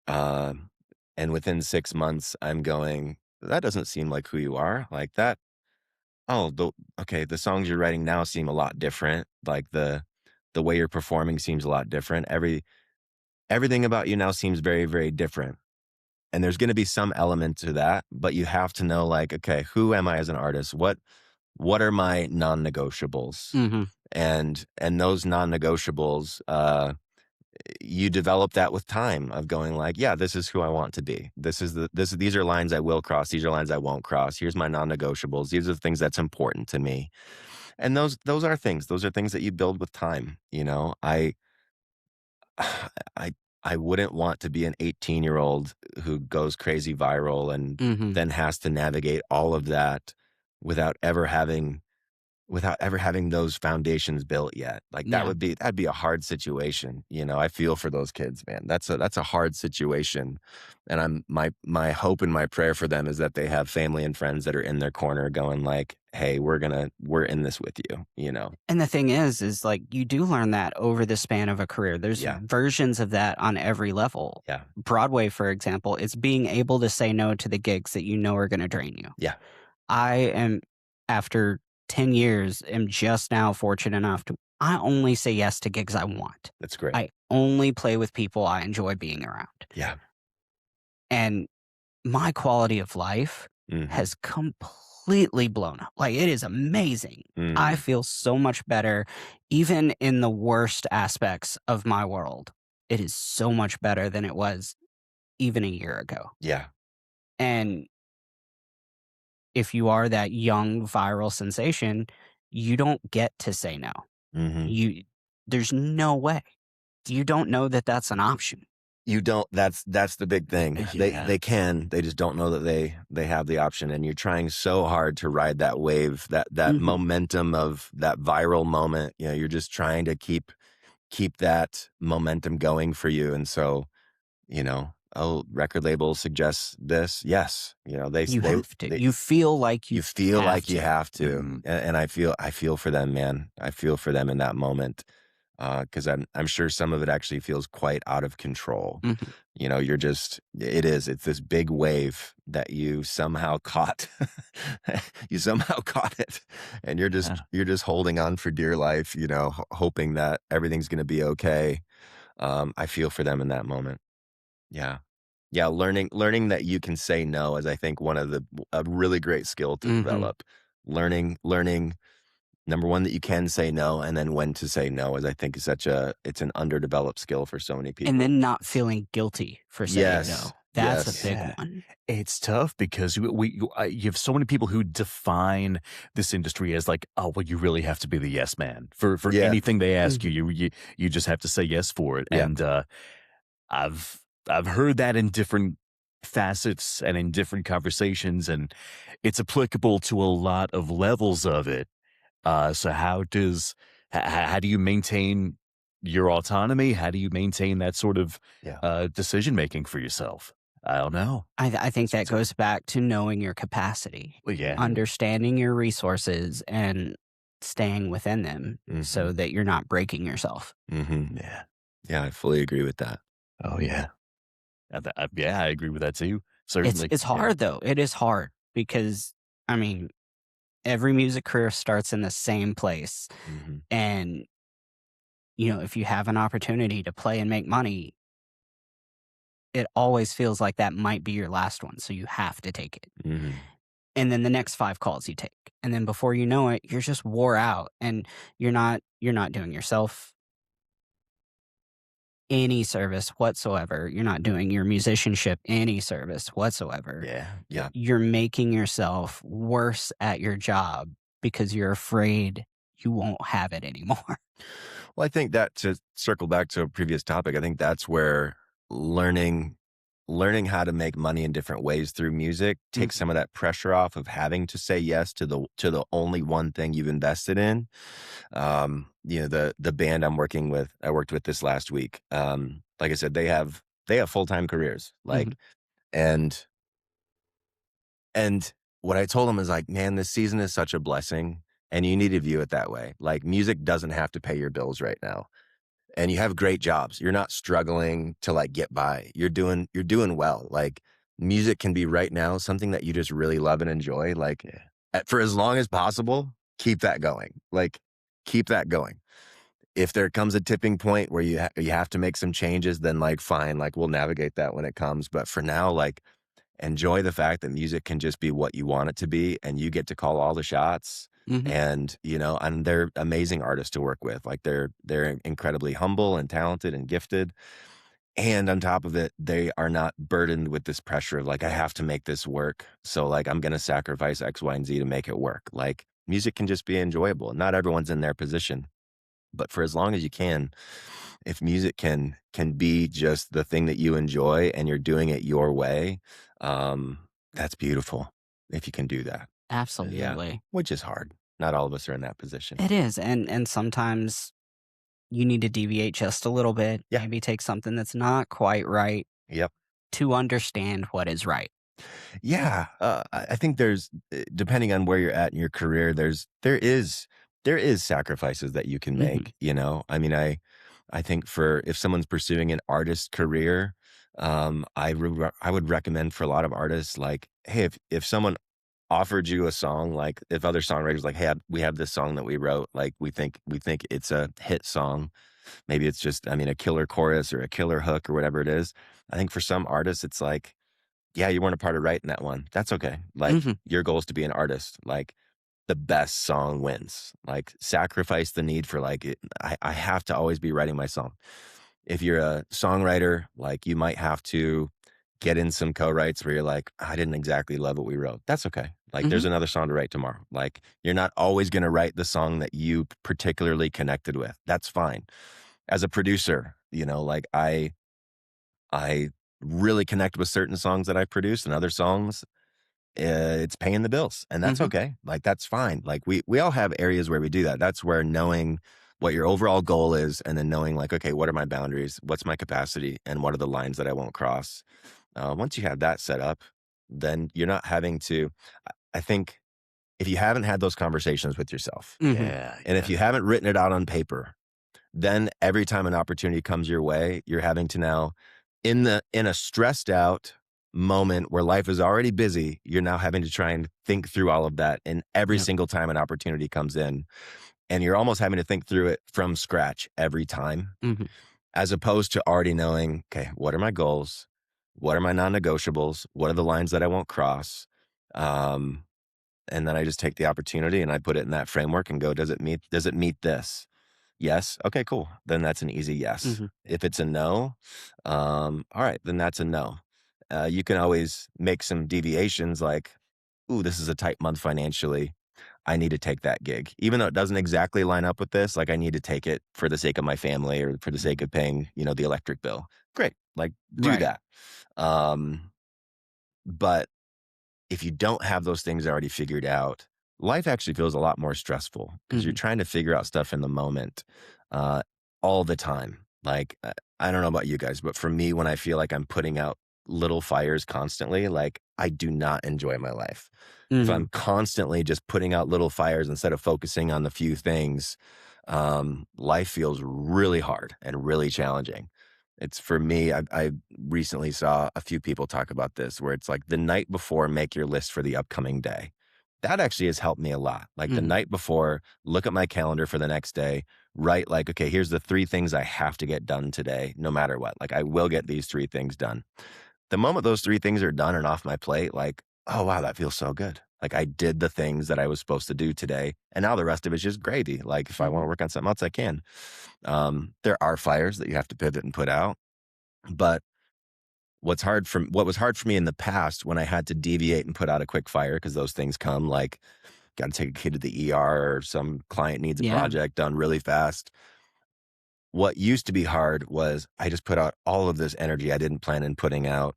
Um, and within 6 months, I'm going, that doesn't seem like who you are. Like that. Oh, okay. The songs you're writing now seem a lot different. Like the way you're performing seems a lot different. Everything about you now seems very, very different. and there's going to be some element to that, but you have to know, like, okay, who am I as an artist? What are my non-negotiables? Mm-hmm. And those non-negotiables, you develop that with time of going like, yeah, this is who I want to be. These are lines I will cross. These are lines I won't cross. Here's my non-negotiables. These are the things that's important to me. And those are things that you build with time. You know, I I wouldn't want to be an 18-year-old who goes crazy viral and Mm-hmm. then has to navigate all of that without ever having those foundations built yet. Like Yeah. that'd be a hard situation. You know, I feel for those kids, man. That's a hard situation. And my hope and my prayer for them is that they have family and friends that are in their corner going like, hey, we're in this with you, you know? And the thing is like you do learn that over the span of a career. There's Yeah. versions of that on every level. Yeah. Broadway, for example, it's being able to say no to the gigs that you know are going to drain you. Yeah. I am, after 10 years, am just now fortunate enough I only say yes to gigs I want. That's great. I only play with people I enjoy being around. Yeah. And my quality of life has completely blown up. Like, it is amazing. I feel so much better, even in the worst aspects of my world. It is so much better than it was even a year ago. Yeah. And if you are that young viral sensation, you don't get to say no. There's no way. You don't know that that's an option. You don't. That's the big thing. Yeah. They just don't know that they have the option, and you're trying so hard to ride that wave, that momentum of that viral moment. You know, you're just trying to keep that momentum going for you. And so, you know, record label suggests this. Yes, you know, you have to. You feel like you have to. And I feel for them, man. I feel for them in that moment. Because I'm sure some of it actually feels quite out of control. You know, it's this big wave that you somehow caught. You somehow caught it, and you're just holding on for dear life. You know, hoping that everything's going to be okay. I feel for them in that moment. Yeah, yeah. Learning that you can say no is, I think, a really great skill to develop. Learning. Number one, that you can say no, and then when to say no is, I think, it's an underdeveloped skill for so many people. And then not feeling guilty for saying no. That's a big one. It's tough because you have so many people who define this industry as like, oh, well, you really have to be the yes man for anything they ask you. You just have to say yes for it. Yeah. And I've heard that in different facets and in different conversations, and it's applicable to a lot of levels of it. So how do you maintain your autonomy? How do you maintain that sort of decision making for yourself? I don't know. I think that goes back to knowing your capacity. Well, yeah. Understanding your resources and staying within them so that you're not breaking yourself. Yeah. Yeah, I fully agree with that. Oh, yeah. I agree with that too. Certainly. It's hard, though. It is hard because, I mean, every music career starts in the same place. And, you know, if you have an opportunity to play and make money, it always feels like that might be your last one. So you have to take it. And then the next 5 calls you take. And then before you know it, you're just wore out and you're not doing yourself any service whatsoever. You're not doing your musicianship any service whatsoever. Yeah. You're making yourself worse at your job because you're afraid you won't have it anymore. Well, I think that, to circle back to a previous topic, I think that's where learning how to make money in different ways through music takes some of that pressure off of having to say yes to the only one thing you've invested in. You know, the band I worked with this last week. Like I said, they have full-time careers. Like, and what I told them is like, man, this season is such a blessing, and you need to view it that way. Like, music doesn't have to pay your bills right now. And you have great jobs. You're not struggling to like get by. You're doing well. Like, music can be right now something that you just really love and enjoy. Like, for as long as possible, keep that going. Like, keep that going. if there comes a tipping point where you have to make some changes, then like, fine, like we'll navigate that when it comes. But for now, like, enjoy the fact that music can just be what you want it to be, and you get to call all the shots. Mhm. And, and they're amazing artists to work with. Like they're incredibly humble and talented and gifted. And on top of it, they are not burdened with this pressure of like, I have to make this work. So like, I'm going to sacrifice X, Y, and Z to make it work. Like music can just be enjoyable. Not everyone's in their position, but for as long as you can, if music can be just the thing that you enjoy and you're doing it your way, that's beautiful if you can do that. Yeah, Absolutely. which is hard. Not all of us are in that position. It is, and sometimes you need to deviate just a little bit, Yeah. maybe take something that's not quite right Yep. to understand what is right. Yeah, I think there's, depending on where you're at in your career, there is sacrifices that you can Mhm. make. I mean, I think for if someone's pursuing an artist career, I would recommend for a lot of artists, like, hey, if someone offered you a song, like if other songwriters like, hey, we have this song that we wrote, like we think it's a hit song. Maybe it's just, I mean, a killer chorus or a killer hook or whatever it is. I think for some artists, it's like, yeah, you weren't a part of writing that one. That's okay. Like Mhm. your goal is to be an artist. Like the best song wins. Like sacrifice the need for like it. I have to always be writing my song. If you're a songwriter, like you might have to get in some co-writes where you're like, I didn't exactly love what we wrote. That's okay. Like Mhm. there's another song to write tomorrow. Like you're not always going to write the song that you particularly connected with. That's fine. As a producer, like I really connect with certain songs that I produce, and other songs, it's paying the bills, and that's Mhm. okay. Like, that's fine. Like, we all have areas where we do that. That's where knowing what your overall goal is, and then knowing, like, okay, what are my boundaries? What's my capacity? And what are the lines that I won't cross? Once you have that set up, then you're not having to. I think if you haven't had those conversations with yourself, Mhm. Yeah, and if you haven't written it out on paper, then every time an opportunity comes your way, you're having to now, in a stressed out moment where life is already busy, you're now having to try and think through all of that. And every Yep. single time an opportunity comes in, and you're almost having to think through it from scratch every time, Mhm. as opposed to already knowing, okay, what are my goals? What are my non-negotiables? What are the lines that I won't cross? Um, and then I just take the opportunity and I put it in that framework and go, does it meet this? Yes. Okay, cool. Then that's an easy yes. Mhm. If it's a no, all right, then that's a no. You can always make some deviations like, ooh, this is a tight month financially. I need to take that gig. Even though it doesn't exactly line up with this, like I need to take it for the sake of my family or for the sake of paying, the electric bill. Great. Like do Right. that. Um, but if you don't have those things already figured out, life actually feels a lot more stressful because you're Mhm. trying to figure out stuff in the moment, uh, all the time. Like, I don't know about you guys, but for me, when I feel like I'm putting out little fires constantly, like I do not enjoy my life. If I'm Mhm. constantly just putting out little fires instead of focusing on the few things, life feels really hard and really challenging. It's for me, I recently saw a few people talk about this where it's like the night before, make your list for the upcoming day. That actually has helped me a lot. Like the Mhm. night before, look at my calendar for the next day, write like, okay, here's the 3 things I have to get done today, no matter what. Like I will get these 3 things done. The moment those 3 things are done and off my plate, like, oh wow, that feels so good. Like I did the things that I was supposed to do today. And now the rest of it's just gravy. Like if I want Mhm. to work on something else, I can. There are fires that you have to pivot and put out. But what was hard for me in the past when I had to deviate and put out a quick fire, because those things come like, got to take a kid to the ER or some client needs a Yeah. project done really fast. What used to be hard was I just put out all of this energy I didn't plan on putting out.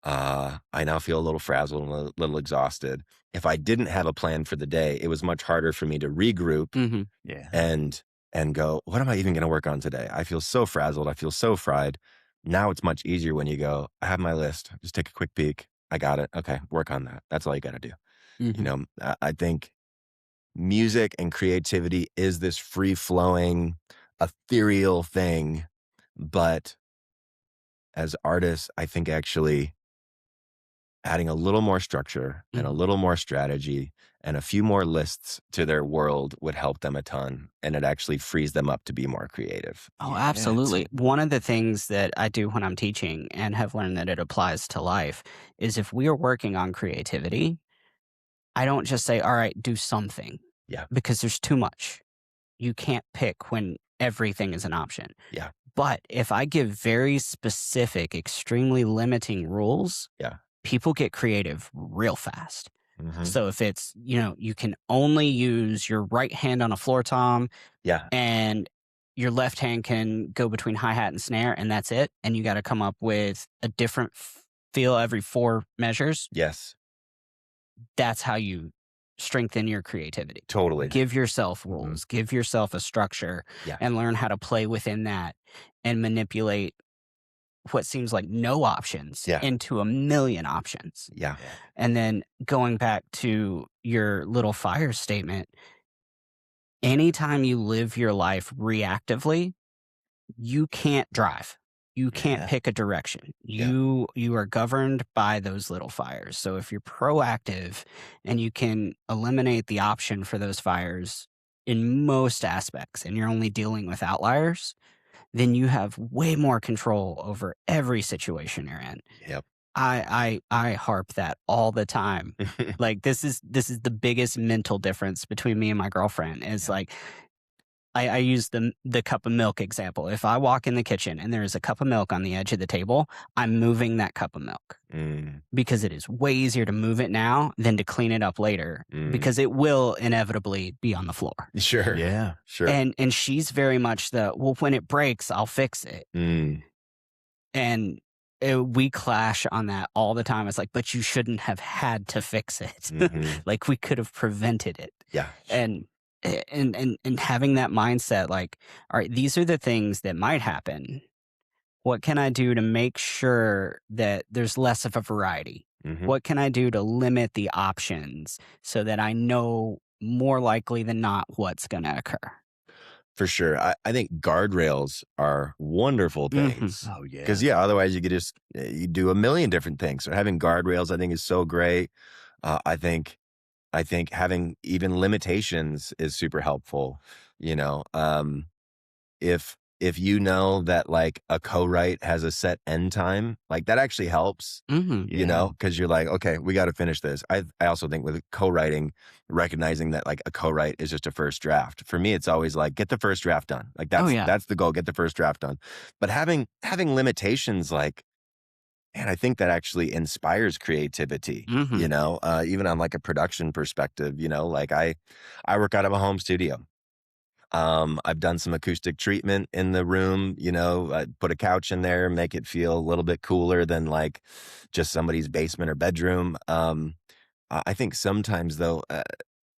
I now feel a little frazzled and a little exhausted. If I didn't have a plan for the day, it was much harder for me to regroup Mhm. yeah. and go, what am I even going to work on today? I feel so frazzled. I feel so fried. Now it's much easier when you go, I have my list. Just take a quick peek. I got it. Okay, work on that. That's all you got to do. Mhm. I think music and creativity is this free flowing, ethereal thing. But as artists, I think actually adding a little more structure and a little more strategy and a few more lists to their world would help them a ton. And it actually frees them up to be more creative. Oh, absolutely. One of the things that I do when I'm teaching and have learned that it applies to life is if we are working on creativity, I don't just say, all right, do something. Yeah. Because there's too much. You can't pick when everything is an option. Yeah. But if I give very specific, extremely limiting rules, people get creative real fast. So if it's, you can only use your right hand on a floor tom, and your left hand can go between hi-hat and snare, and that's it, and you got to come up with a different feel every 4 measures. Yes. That's how you strengthen your creativity. Totally. Give yourself rules, give yourself a structure, and learn how to play within that and manipulate what seems like no options into a million options. Yeah. And then going back to your little fire statement, anytime you live your life reactively, you can't drive. You can't pick a direction. You are governed by those little fires. So if you're proactive and you can eliminate the option for those fires in most aspects, and you're only dealing with outliers, then you have way more control over every situation you're in. Yep. I harp that all the time. Like this is the biggest mental difference between me and my girlfriend is like, I use the cup of milk example. If I walk in the kitchen and there is a cup of milk on the edge of the table, I'm moving that cup of milk because it is way easier to move it now than to clean it up later because it will inevitably be on the floor. Sure. Yeah. Sure. And she's very much when it breaks, I'll fix it. And we clash on that all the time. It's like, but you shouldn't have had to fix it. Like we could have prevented it. Yeah. And having that mindset, like, all right, these are the things that might happen. What can I do to make sure that there's less of a variety? What can I do to limit the options so that I know more likely than not what's going to occur? For sure. I think guardrails are wonderful things. Oh, yeah. Because, otherwise you could just you do a million different things. So having guardrails, I think, is so great. I think having even limitations is super helpful. If you know that like a co-write has a set end time, like that actually helps, because you're like, okay, we got to finish this. I also think with co-writing, recognizing that like a co-write is just a first draft. For me, it's always like, get the first draft done. Like that's the goal, get the first draft done. But having limitations, like, man, I think that actually inspires creativity, even on like a production perspective, like I work out of a home studio. I've done some acoustic treatment in the room, I put a couch in there, make it feel a little bit cooler than like just somebody's basement or bedroom. I think sometimes though,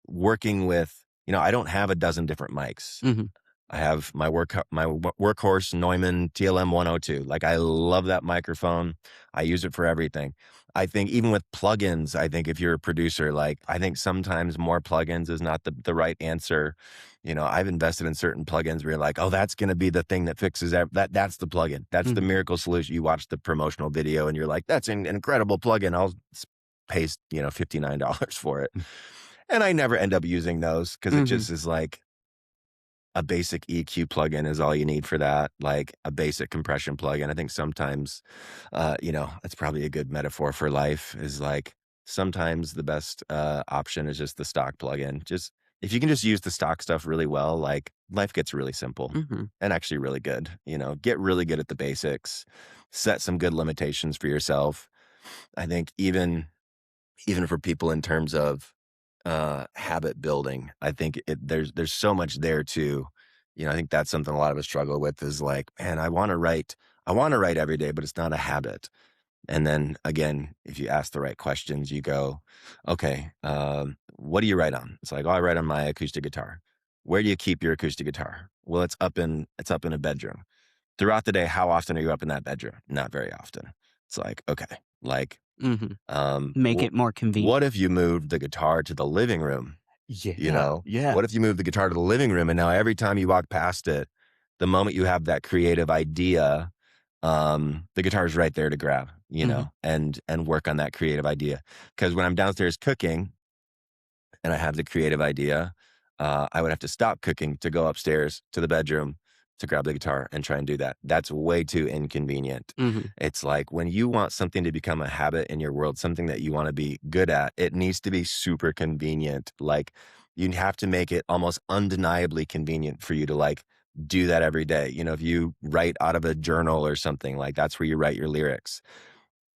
working with, I don't have a dozen different mics. I have my workhorse Neumann TLM 102. Like I love that microphone. I use it for everything. I think even with plugins, I think if you're a producer, like I think sometimes more plugins is not the right answer. I've invested in certain plugins where you're like, oh, that's going to be the thing that fixes that's the plugin. That's the miracle solution. You watch the promotional video and you're like, that's an incredible plugin. I'll pay, $59 for it. And I never end up using those because it just is like, a basic EQ plugin is all you need for that, like a basic compression plugin. I think sometimes, that's probably a good metaphor for life is like sometimes the best option is just the stock plugin. Just if you can just use the stock stuff really well, like life gets really simple and actually really good. Get really good at the basics, set some good limitations for yourself. I think even for people in terms of habit building, I think there's so much there too. I think that's something a lot of us struggle with is like, man, I want to write every day, but it's not a habit. And then again, if you ask the right questions, you go, okay, what do you write on? It's like, oh, I write on my acoustic guitar. Where do you keep your acoustic guitar? Well, it's up in a bedroom. Throughout the day, how often are you up in that bedroom? Not very often. It's like, okay, like, make it more convenient. What if you moved the guitar to the living room? Yeah. What if you moved the guitar to the living room and now every time you walk past it, the moment you have that creative idea, the guitar is right there to grab, you know, and work on that creative idea. Because when I'm downstairs cooking and I have the creative idea, I would have to stop cooking to go upstairs to the bedroom to grab the guitar and try and do that. That's way too inconvenient. It's like when you want something to become a habit in your world, something that you want to be good at, it needs to be super convenient. Like you have to make it almost undeniably convenient for you to like do that every day. You know, if you write out of a journal or something, like that's where you write your lyrics.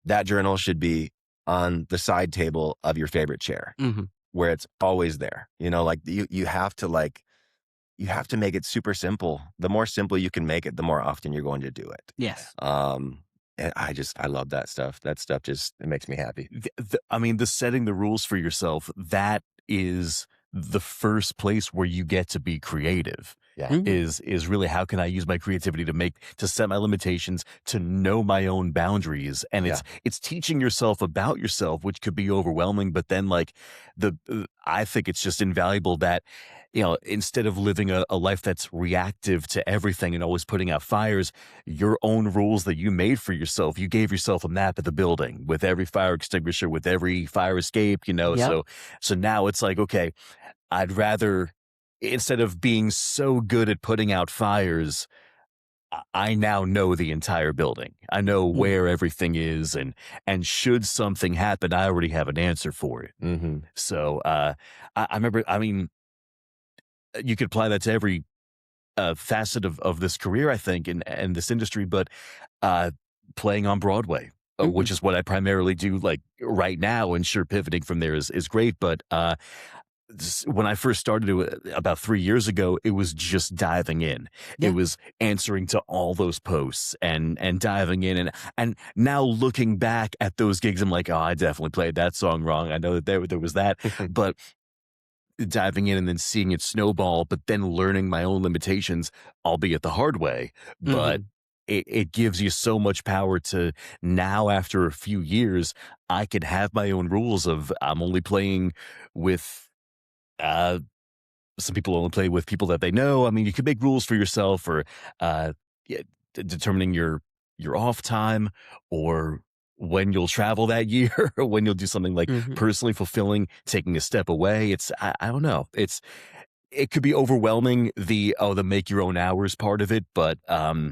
That journal should be on the side table of your favorite chair where it's always there. You know, like you have to make it super simple. The more simple you can make it, the more often you're going to do it. Yes. And I love that stuff. That stuff just, it makes me happy. I mean, the setting the rules for yourself, that is the first place where you get to be creative. Yeah. Is really how can I use my creativity to set my limitations, to know my own boundaries. And it's teaching yourself about yourself, which could be overwhelming. But then like I think it's just invaluable that, you know, instead of living a life that's reactive to everything and always putting out fires, your own rules that you made for yourself, you gave yourself a map of the building with every fire extinguisher, with every fire escape, you know. So now it's like, okay, I'd rather, instead of being so good at putting out fires, I now know the entire building. I know where everything is, and should something happen, I already have an answer for it. So I remember, I mean, you could apply that to every facet of this career, I think, and this industry, but playing on Broadway, which is what I primarily do like right now, and sure, pivoting from there is great, but when I first started about 3 years ago, it was just diving in. It was answering to all those posts and diving in. And now looking back at those gigs, I'm like, oh, I definitely played that song wrong. I know that there was that, but diving in and then seeing it snowball, but then learning my own limitations, albeit the hard way. But it gives you so much power to now, after a few years, I can have my own rules of I'm only playing with some people only play with people that they know. I mean, you could make rules for yourself, or determining your off time, or when you'll travel that year, or when you'll do something like personally fulfilling, taking a step away. It's I don't know. It could be overwhelming, the make your own hours part of it, but I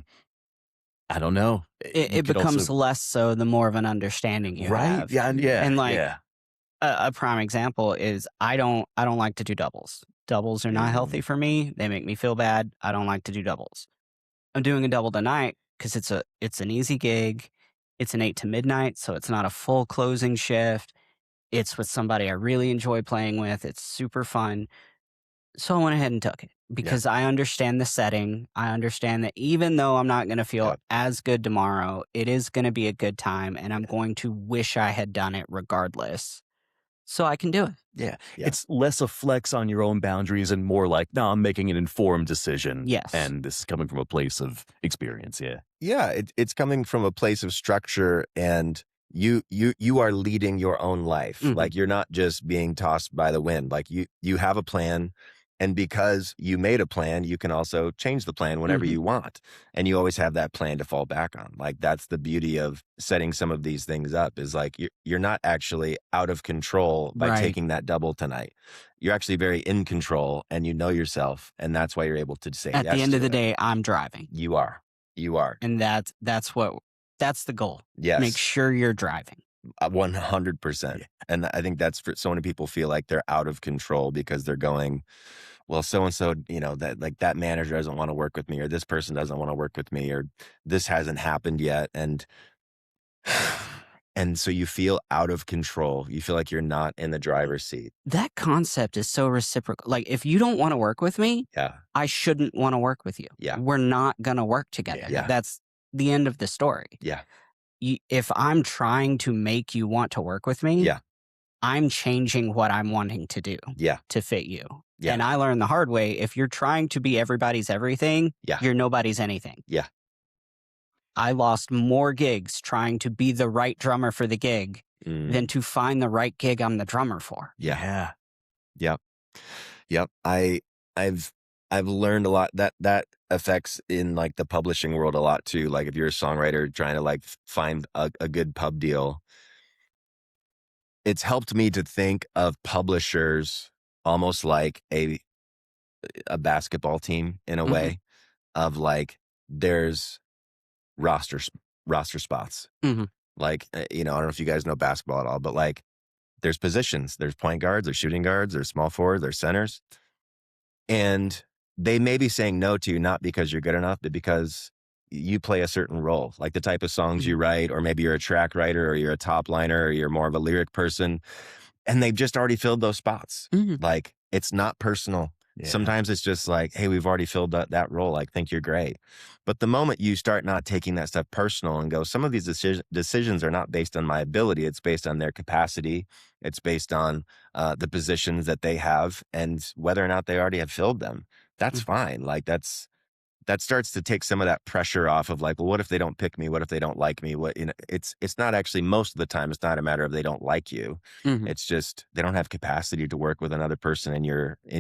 don't know. It becomes also less so the more of an understanding you have. Yeah, and like a prime example is I don't like to do doubles. Doubles are not healthy for me. They make me feel bad. I don't like to do doubles. I'm doing a double tonight because it's an easy gig. It's an 8 to midnight, so it's not a full closing shift. It's with somebody I really enjoy playing with. It's super fun. So I went ahead and took it because I understand the setting. I understand that even though I'm not going to feel as good tomorrow, it is going to be a good time, and I'm going to wish I had done it regardless. So I can do it. Yeah. It's less a flex on your own boundaries and more like, no, I'm making an informed decision. Yes. And this is coming from a place of experience. Yeah. It's coming from a place of structure, and you are leading your own life. Like you're not just being tossed by the wind. Like you have a plan. And because you made a plan, you can also change the plan whenever you want. And you always have that plan to fall back on. Like that's the beauty of setting some of these things up, is like you're not actually out of control by taking that double tonight. You're actually very in control, and you know yourself. And that's why you're able to say at the end of the day, I'm driving. You are. And that's the goal. Yes. Make sure you're driving. 100%. And I think that's for so many people feel like they're out of control because they're going, well, so-and-so, you know, that like that manager doesn't want to work with me, or this person doesn't want to work with me, or this hasn't happened yet. And so you feel out of control. You feel like you're not in the driver's seat. That concept is so reciprocal. Like if you don't want to work with me, I shouldn't want to work with you. Yeah. We're not going to work together. Yeah. That's the end of the story. Yeah. If I'm trying to make you want to work with me, I'm changing what I'm wanting to do to fit you. Yeah. And I learned the hard way, if you're trying to be everybody's everything, you're nobody's anything. Yeah. I lost more gigs trying to be the right drummer for the gig than to find the right gig I'm the drummer for. Yeah. Yep. I've I've learned a lot that affects in like the publishing world a lot too. Like if you're a songwriter trying to like find a good pub deal, it's helped me to think of publishers almost like a basketball team in a way of like there's roster spots. Like, you know, I don't know if you guys know basketball at all, but like there's positions, there's point guards, there's shooting guards, there's small forwards, there's centers. And they may be saying no to you, not because you're good enough, but because you play a certain role, like the type of songs you write, or maybe you're a track writer, or you're a top liner, or you're more of a lyric person. And they've just already filled those spots. Like, it's not personal. Yeah. Sometimes it's just like, hey, we've already filled that role. I think you're great. But the moment you start not taking that stuff personal and go, some of these decisions are not based on my ability. It's based on their capacity. It's based on the positions that they have and whether or not they already have filled them. That's fine. Like that starts to take some of that pressure off of like, well, what if they don't pick me? What if they don't like me? What, you know, it's not actually, most of the time, it's not a matter of they don't like you. It's just they don't have capacity to work with another person in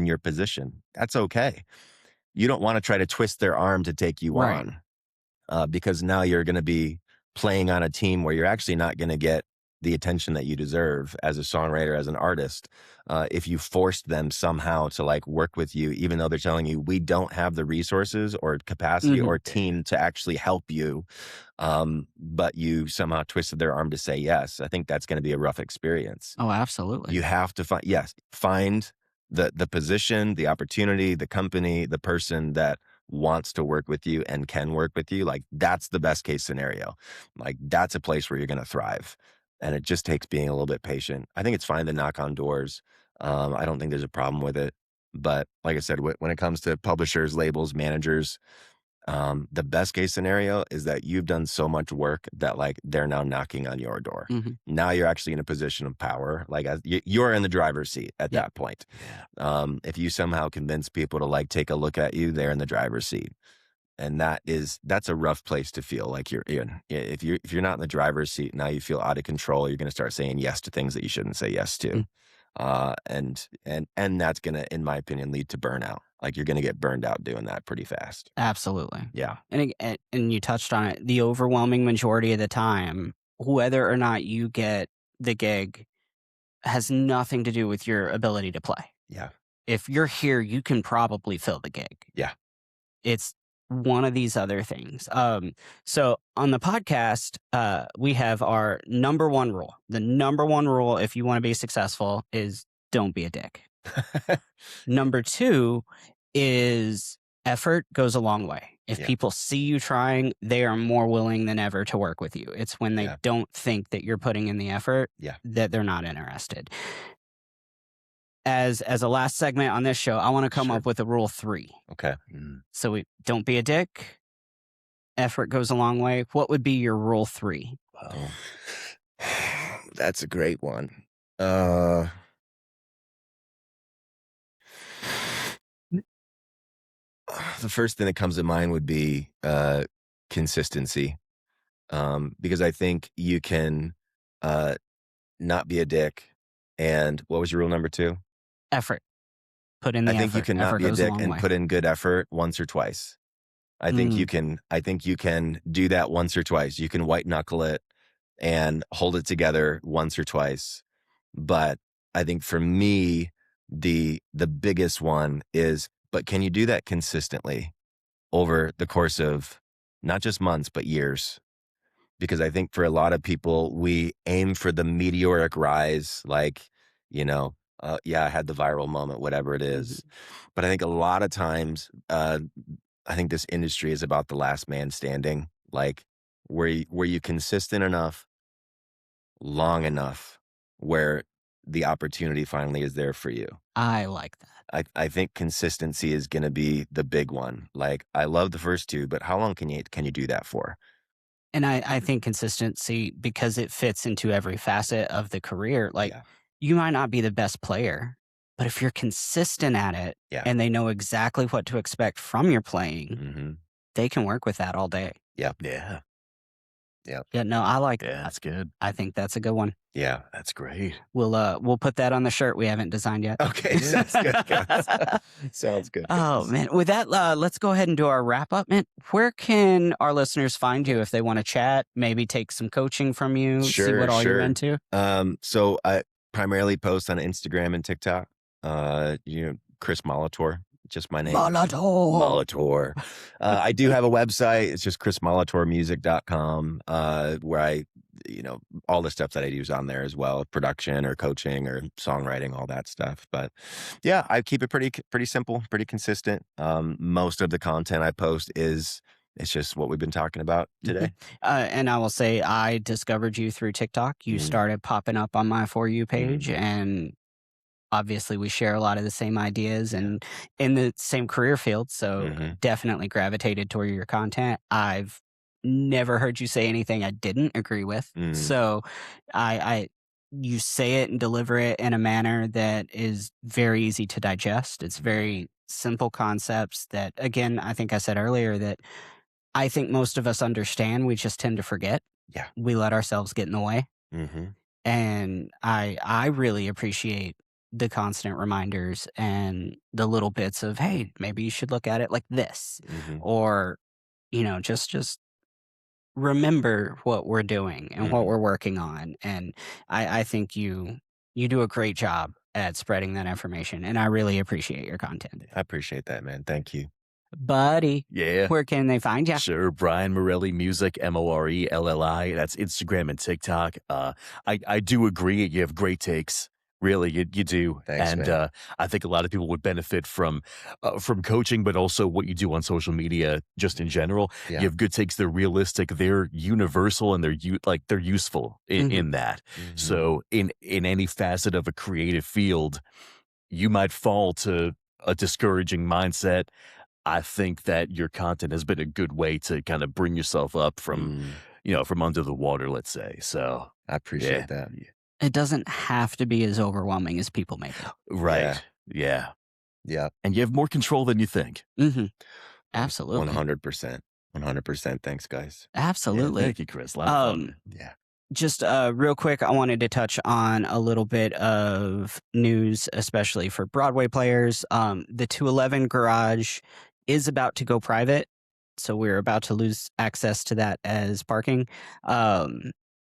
your position. That's okay. You don't want to try to twist their arm to take you on, because now you're going to be playing on a team where you're actually not going to get the attention that you deserve as a songwriter, as an artist, if you forced them somehow to like work with you, even though they're telling you we don't have the resources or capacity or team to actually help you, but you somehow twisted their arm to say yes. I think that's going to be a rough experience. Oh, absolutely. You have to find the position, the opportunity, the company, the person that wants to work with you and can work with you. Like that's the best case scenario. Like that's a place where you're going to thrive. And it just takes being a little bit patient. I think it's fine to knock on doors. I don't think there's a problem with it. But like I said, when it comes to publishers, labels, managers, the best case scenario is that you've done so much work that like they're now knocking on your door. Now you're actually in a position of power. Like you're in the driver's seat at that point. If you somehow convince people to like take a look at you, they're in the driver's seat. And that's a rough place to feel like you're in. If you're not in the driver's seat, now you feel out of control. You're going to start saying yes to things that you shouldn't say yes to. And that's going to, in my opinion, lead to burnout. Like you're going to get burned out doing that pretty fast. Absolutely. Yeah. And you touched on it. The overwhelming majority of the time, whether or not you get the gig has nothing to do with your ability to play. Yeah. If you're here, you can probably fill the gig. Yeah. It's one of these other things. So on the podcast, we have our number one rule. The number one rule, if you want to be successful, is don't be a dick. Number two is effort goes a long way. If people see you trying, they are more willing than ever to work with you. It's when they don't think that you're putting in the effort that they're not interested. As a last segment on this show, I want to come up with a rule 3. Okay. So we don't be a dick. Effort goes a long way. What would be your rule 3? Wow. That's a great one. The first thing that comes to mind would be consistency. Because I think you can not be a dick. And what was your rule number 2? Effort. Put in the effort. I think you can not be a dick and put in good effort once or twice. I think you can do that once or twice. You can white knuckle it and hold it together once or twice. But I think for me, the biggest one is, but can you do that consistently over the course of not just months, but years? Because I think for a lot of people, we aim for the meteoric rise, like, you know, I had the viral moment, whatever it is. But I think a lot of times, I think this industry is about the last man standing. Like, were you consistent enough, long enough, where the opportunity finally is there for you? I like that. I think consistency is going to be the big one. Like, I love the first 2, but how long can you do that for? And I think consistency, because it fits into every facet of the career. Like, you might not be the best player, but if you're consistent at it and they know exactly what to expect from your playing, they can work with that all day. Yeah. Yeah, no, I like that. That's good. I think that's a good one. Yeah. That's great. We'll put that on the shirt we haven't designed yet. Okay. Sounds good, guys. Sounds good, guys. Oh, man. With that, let's go ahead and do our wrap up, man. Where can our listeners find you if they want to chat, maybe take some coaching from you, see what all you're into? So I primarily post on Instagram and TikTok. Chris Molitor, just my name. Molitor. I do have a website. It's just chrismolitormusic.com, where I, all the stuff that I do is on there as well, production or coaching or songwriting, all that stuff. But yeah, I keep it pretty simple, pretty consistent. Most of the content I post it's just what we've been talking about today. And I will say I discovered you through TikTok. You started popping up on my For You page, and obviously we share a lot of the same ideas and in the same career field. So definitely gravitated toward your content. I've never heard you say anything I didn't agree with. So you say it and deliver it in a manner that is very easy to digest. It's very simple concepts that, again, I think I said earlier that I think most of us understand. We just tend to forget. Yeah. We let ourselves get in the way. And I really appreciate the constant reminders and the little bits of, hey, maybe you should look at it like this, or, just remember what we're doing and what we're working on. And I think you do a great job at spreading that information, and I really appreciate your content. I appreciate that, man. Thank you. Buddy. Yeah. Where can they find you? Sure. Brian Morelli Music, Morelli. That's Instagram and TikTok. I do agree. You have great takes. Really, you do. Thanks, and man. I think a lot of people would benefit from coaching, but also what you do on social media just in general. Yeah. You have good takes. They're realistic. They're universal, and they're useful in that. So in any facet of a creative field, you might fall to a discouraging mindset. I think that your content has been a good way to kind of bring yourself up from under the water, let's say. So I appreciate that. It doesn't have to be as overwhelming as people make it. Right. Yeah. Yeah. And you have more control than you think. Absolutely. 100%. 100%. Thanks, guys. Absolutely. Yeah, thank you, Chris. A lot of fun. Yeah. Just real quick, I wanted to touch on a little bit of news, especially for Broadway players. The 211 Garage is about to go private, so we're about to lose access to that as parking.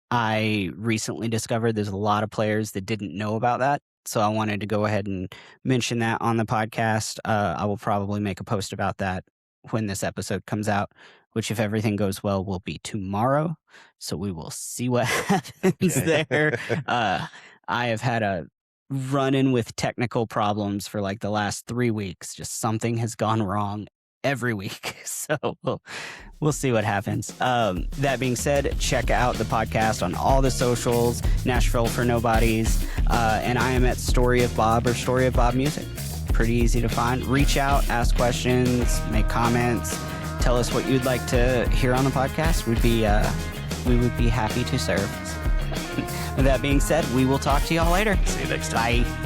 I recently discovered there's a lot of players that didn't know about that, so I wanted to go ahead and mention that on the podcast. I will probably make a post about that when this episode comes out, which, if everything goes well, will be tomorrow. So we will see what happens there. I have had a run-in with technical problems for like the last 3 weeks. Just something has gone wrong every week. So we'll see what happens. That being said, check out the podcast on all the socials, Nashville for Nobodies. And I am at Story of Bob or Story of Bob Music. Pretty easy to find. Reach out, ask questions, make comments, tell us what you'd like to hear on the podcast. We would be happy to serve. With that being said, we will talk to y'all later. See you next time. Bye.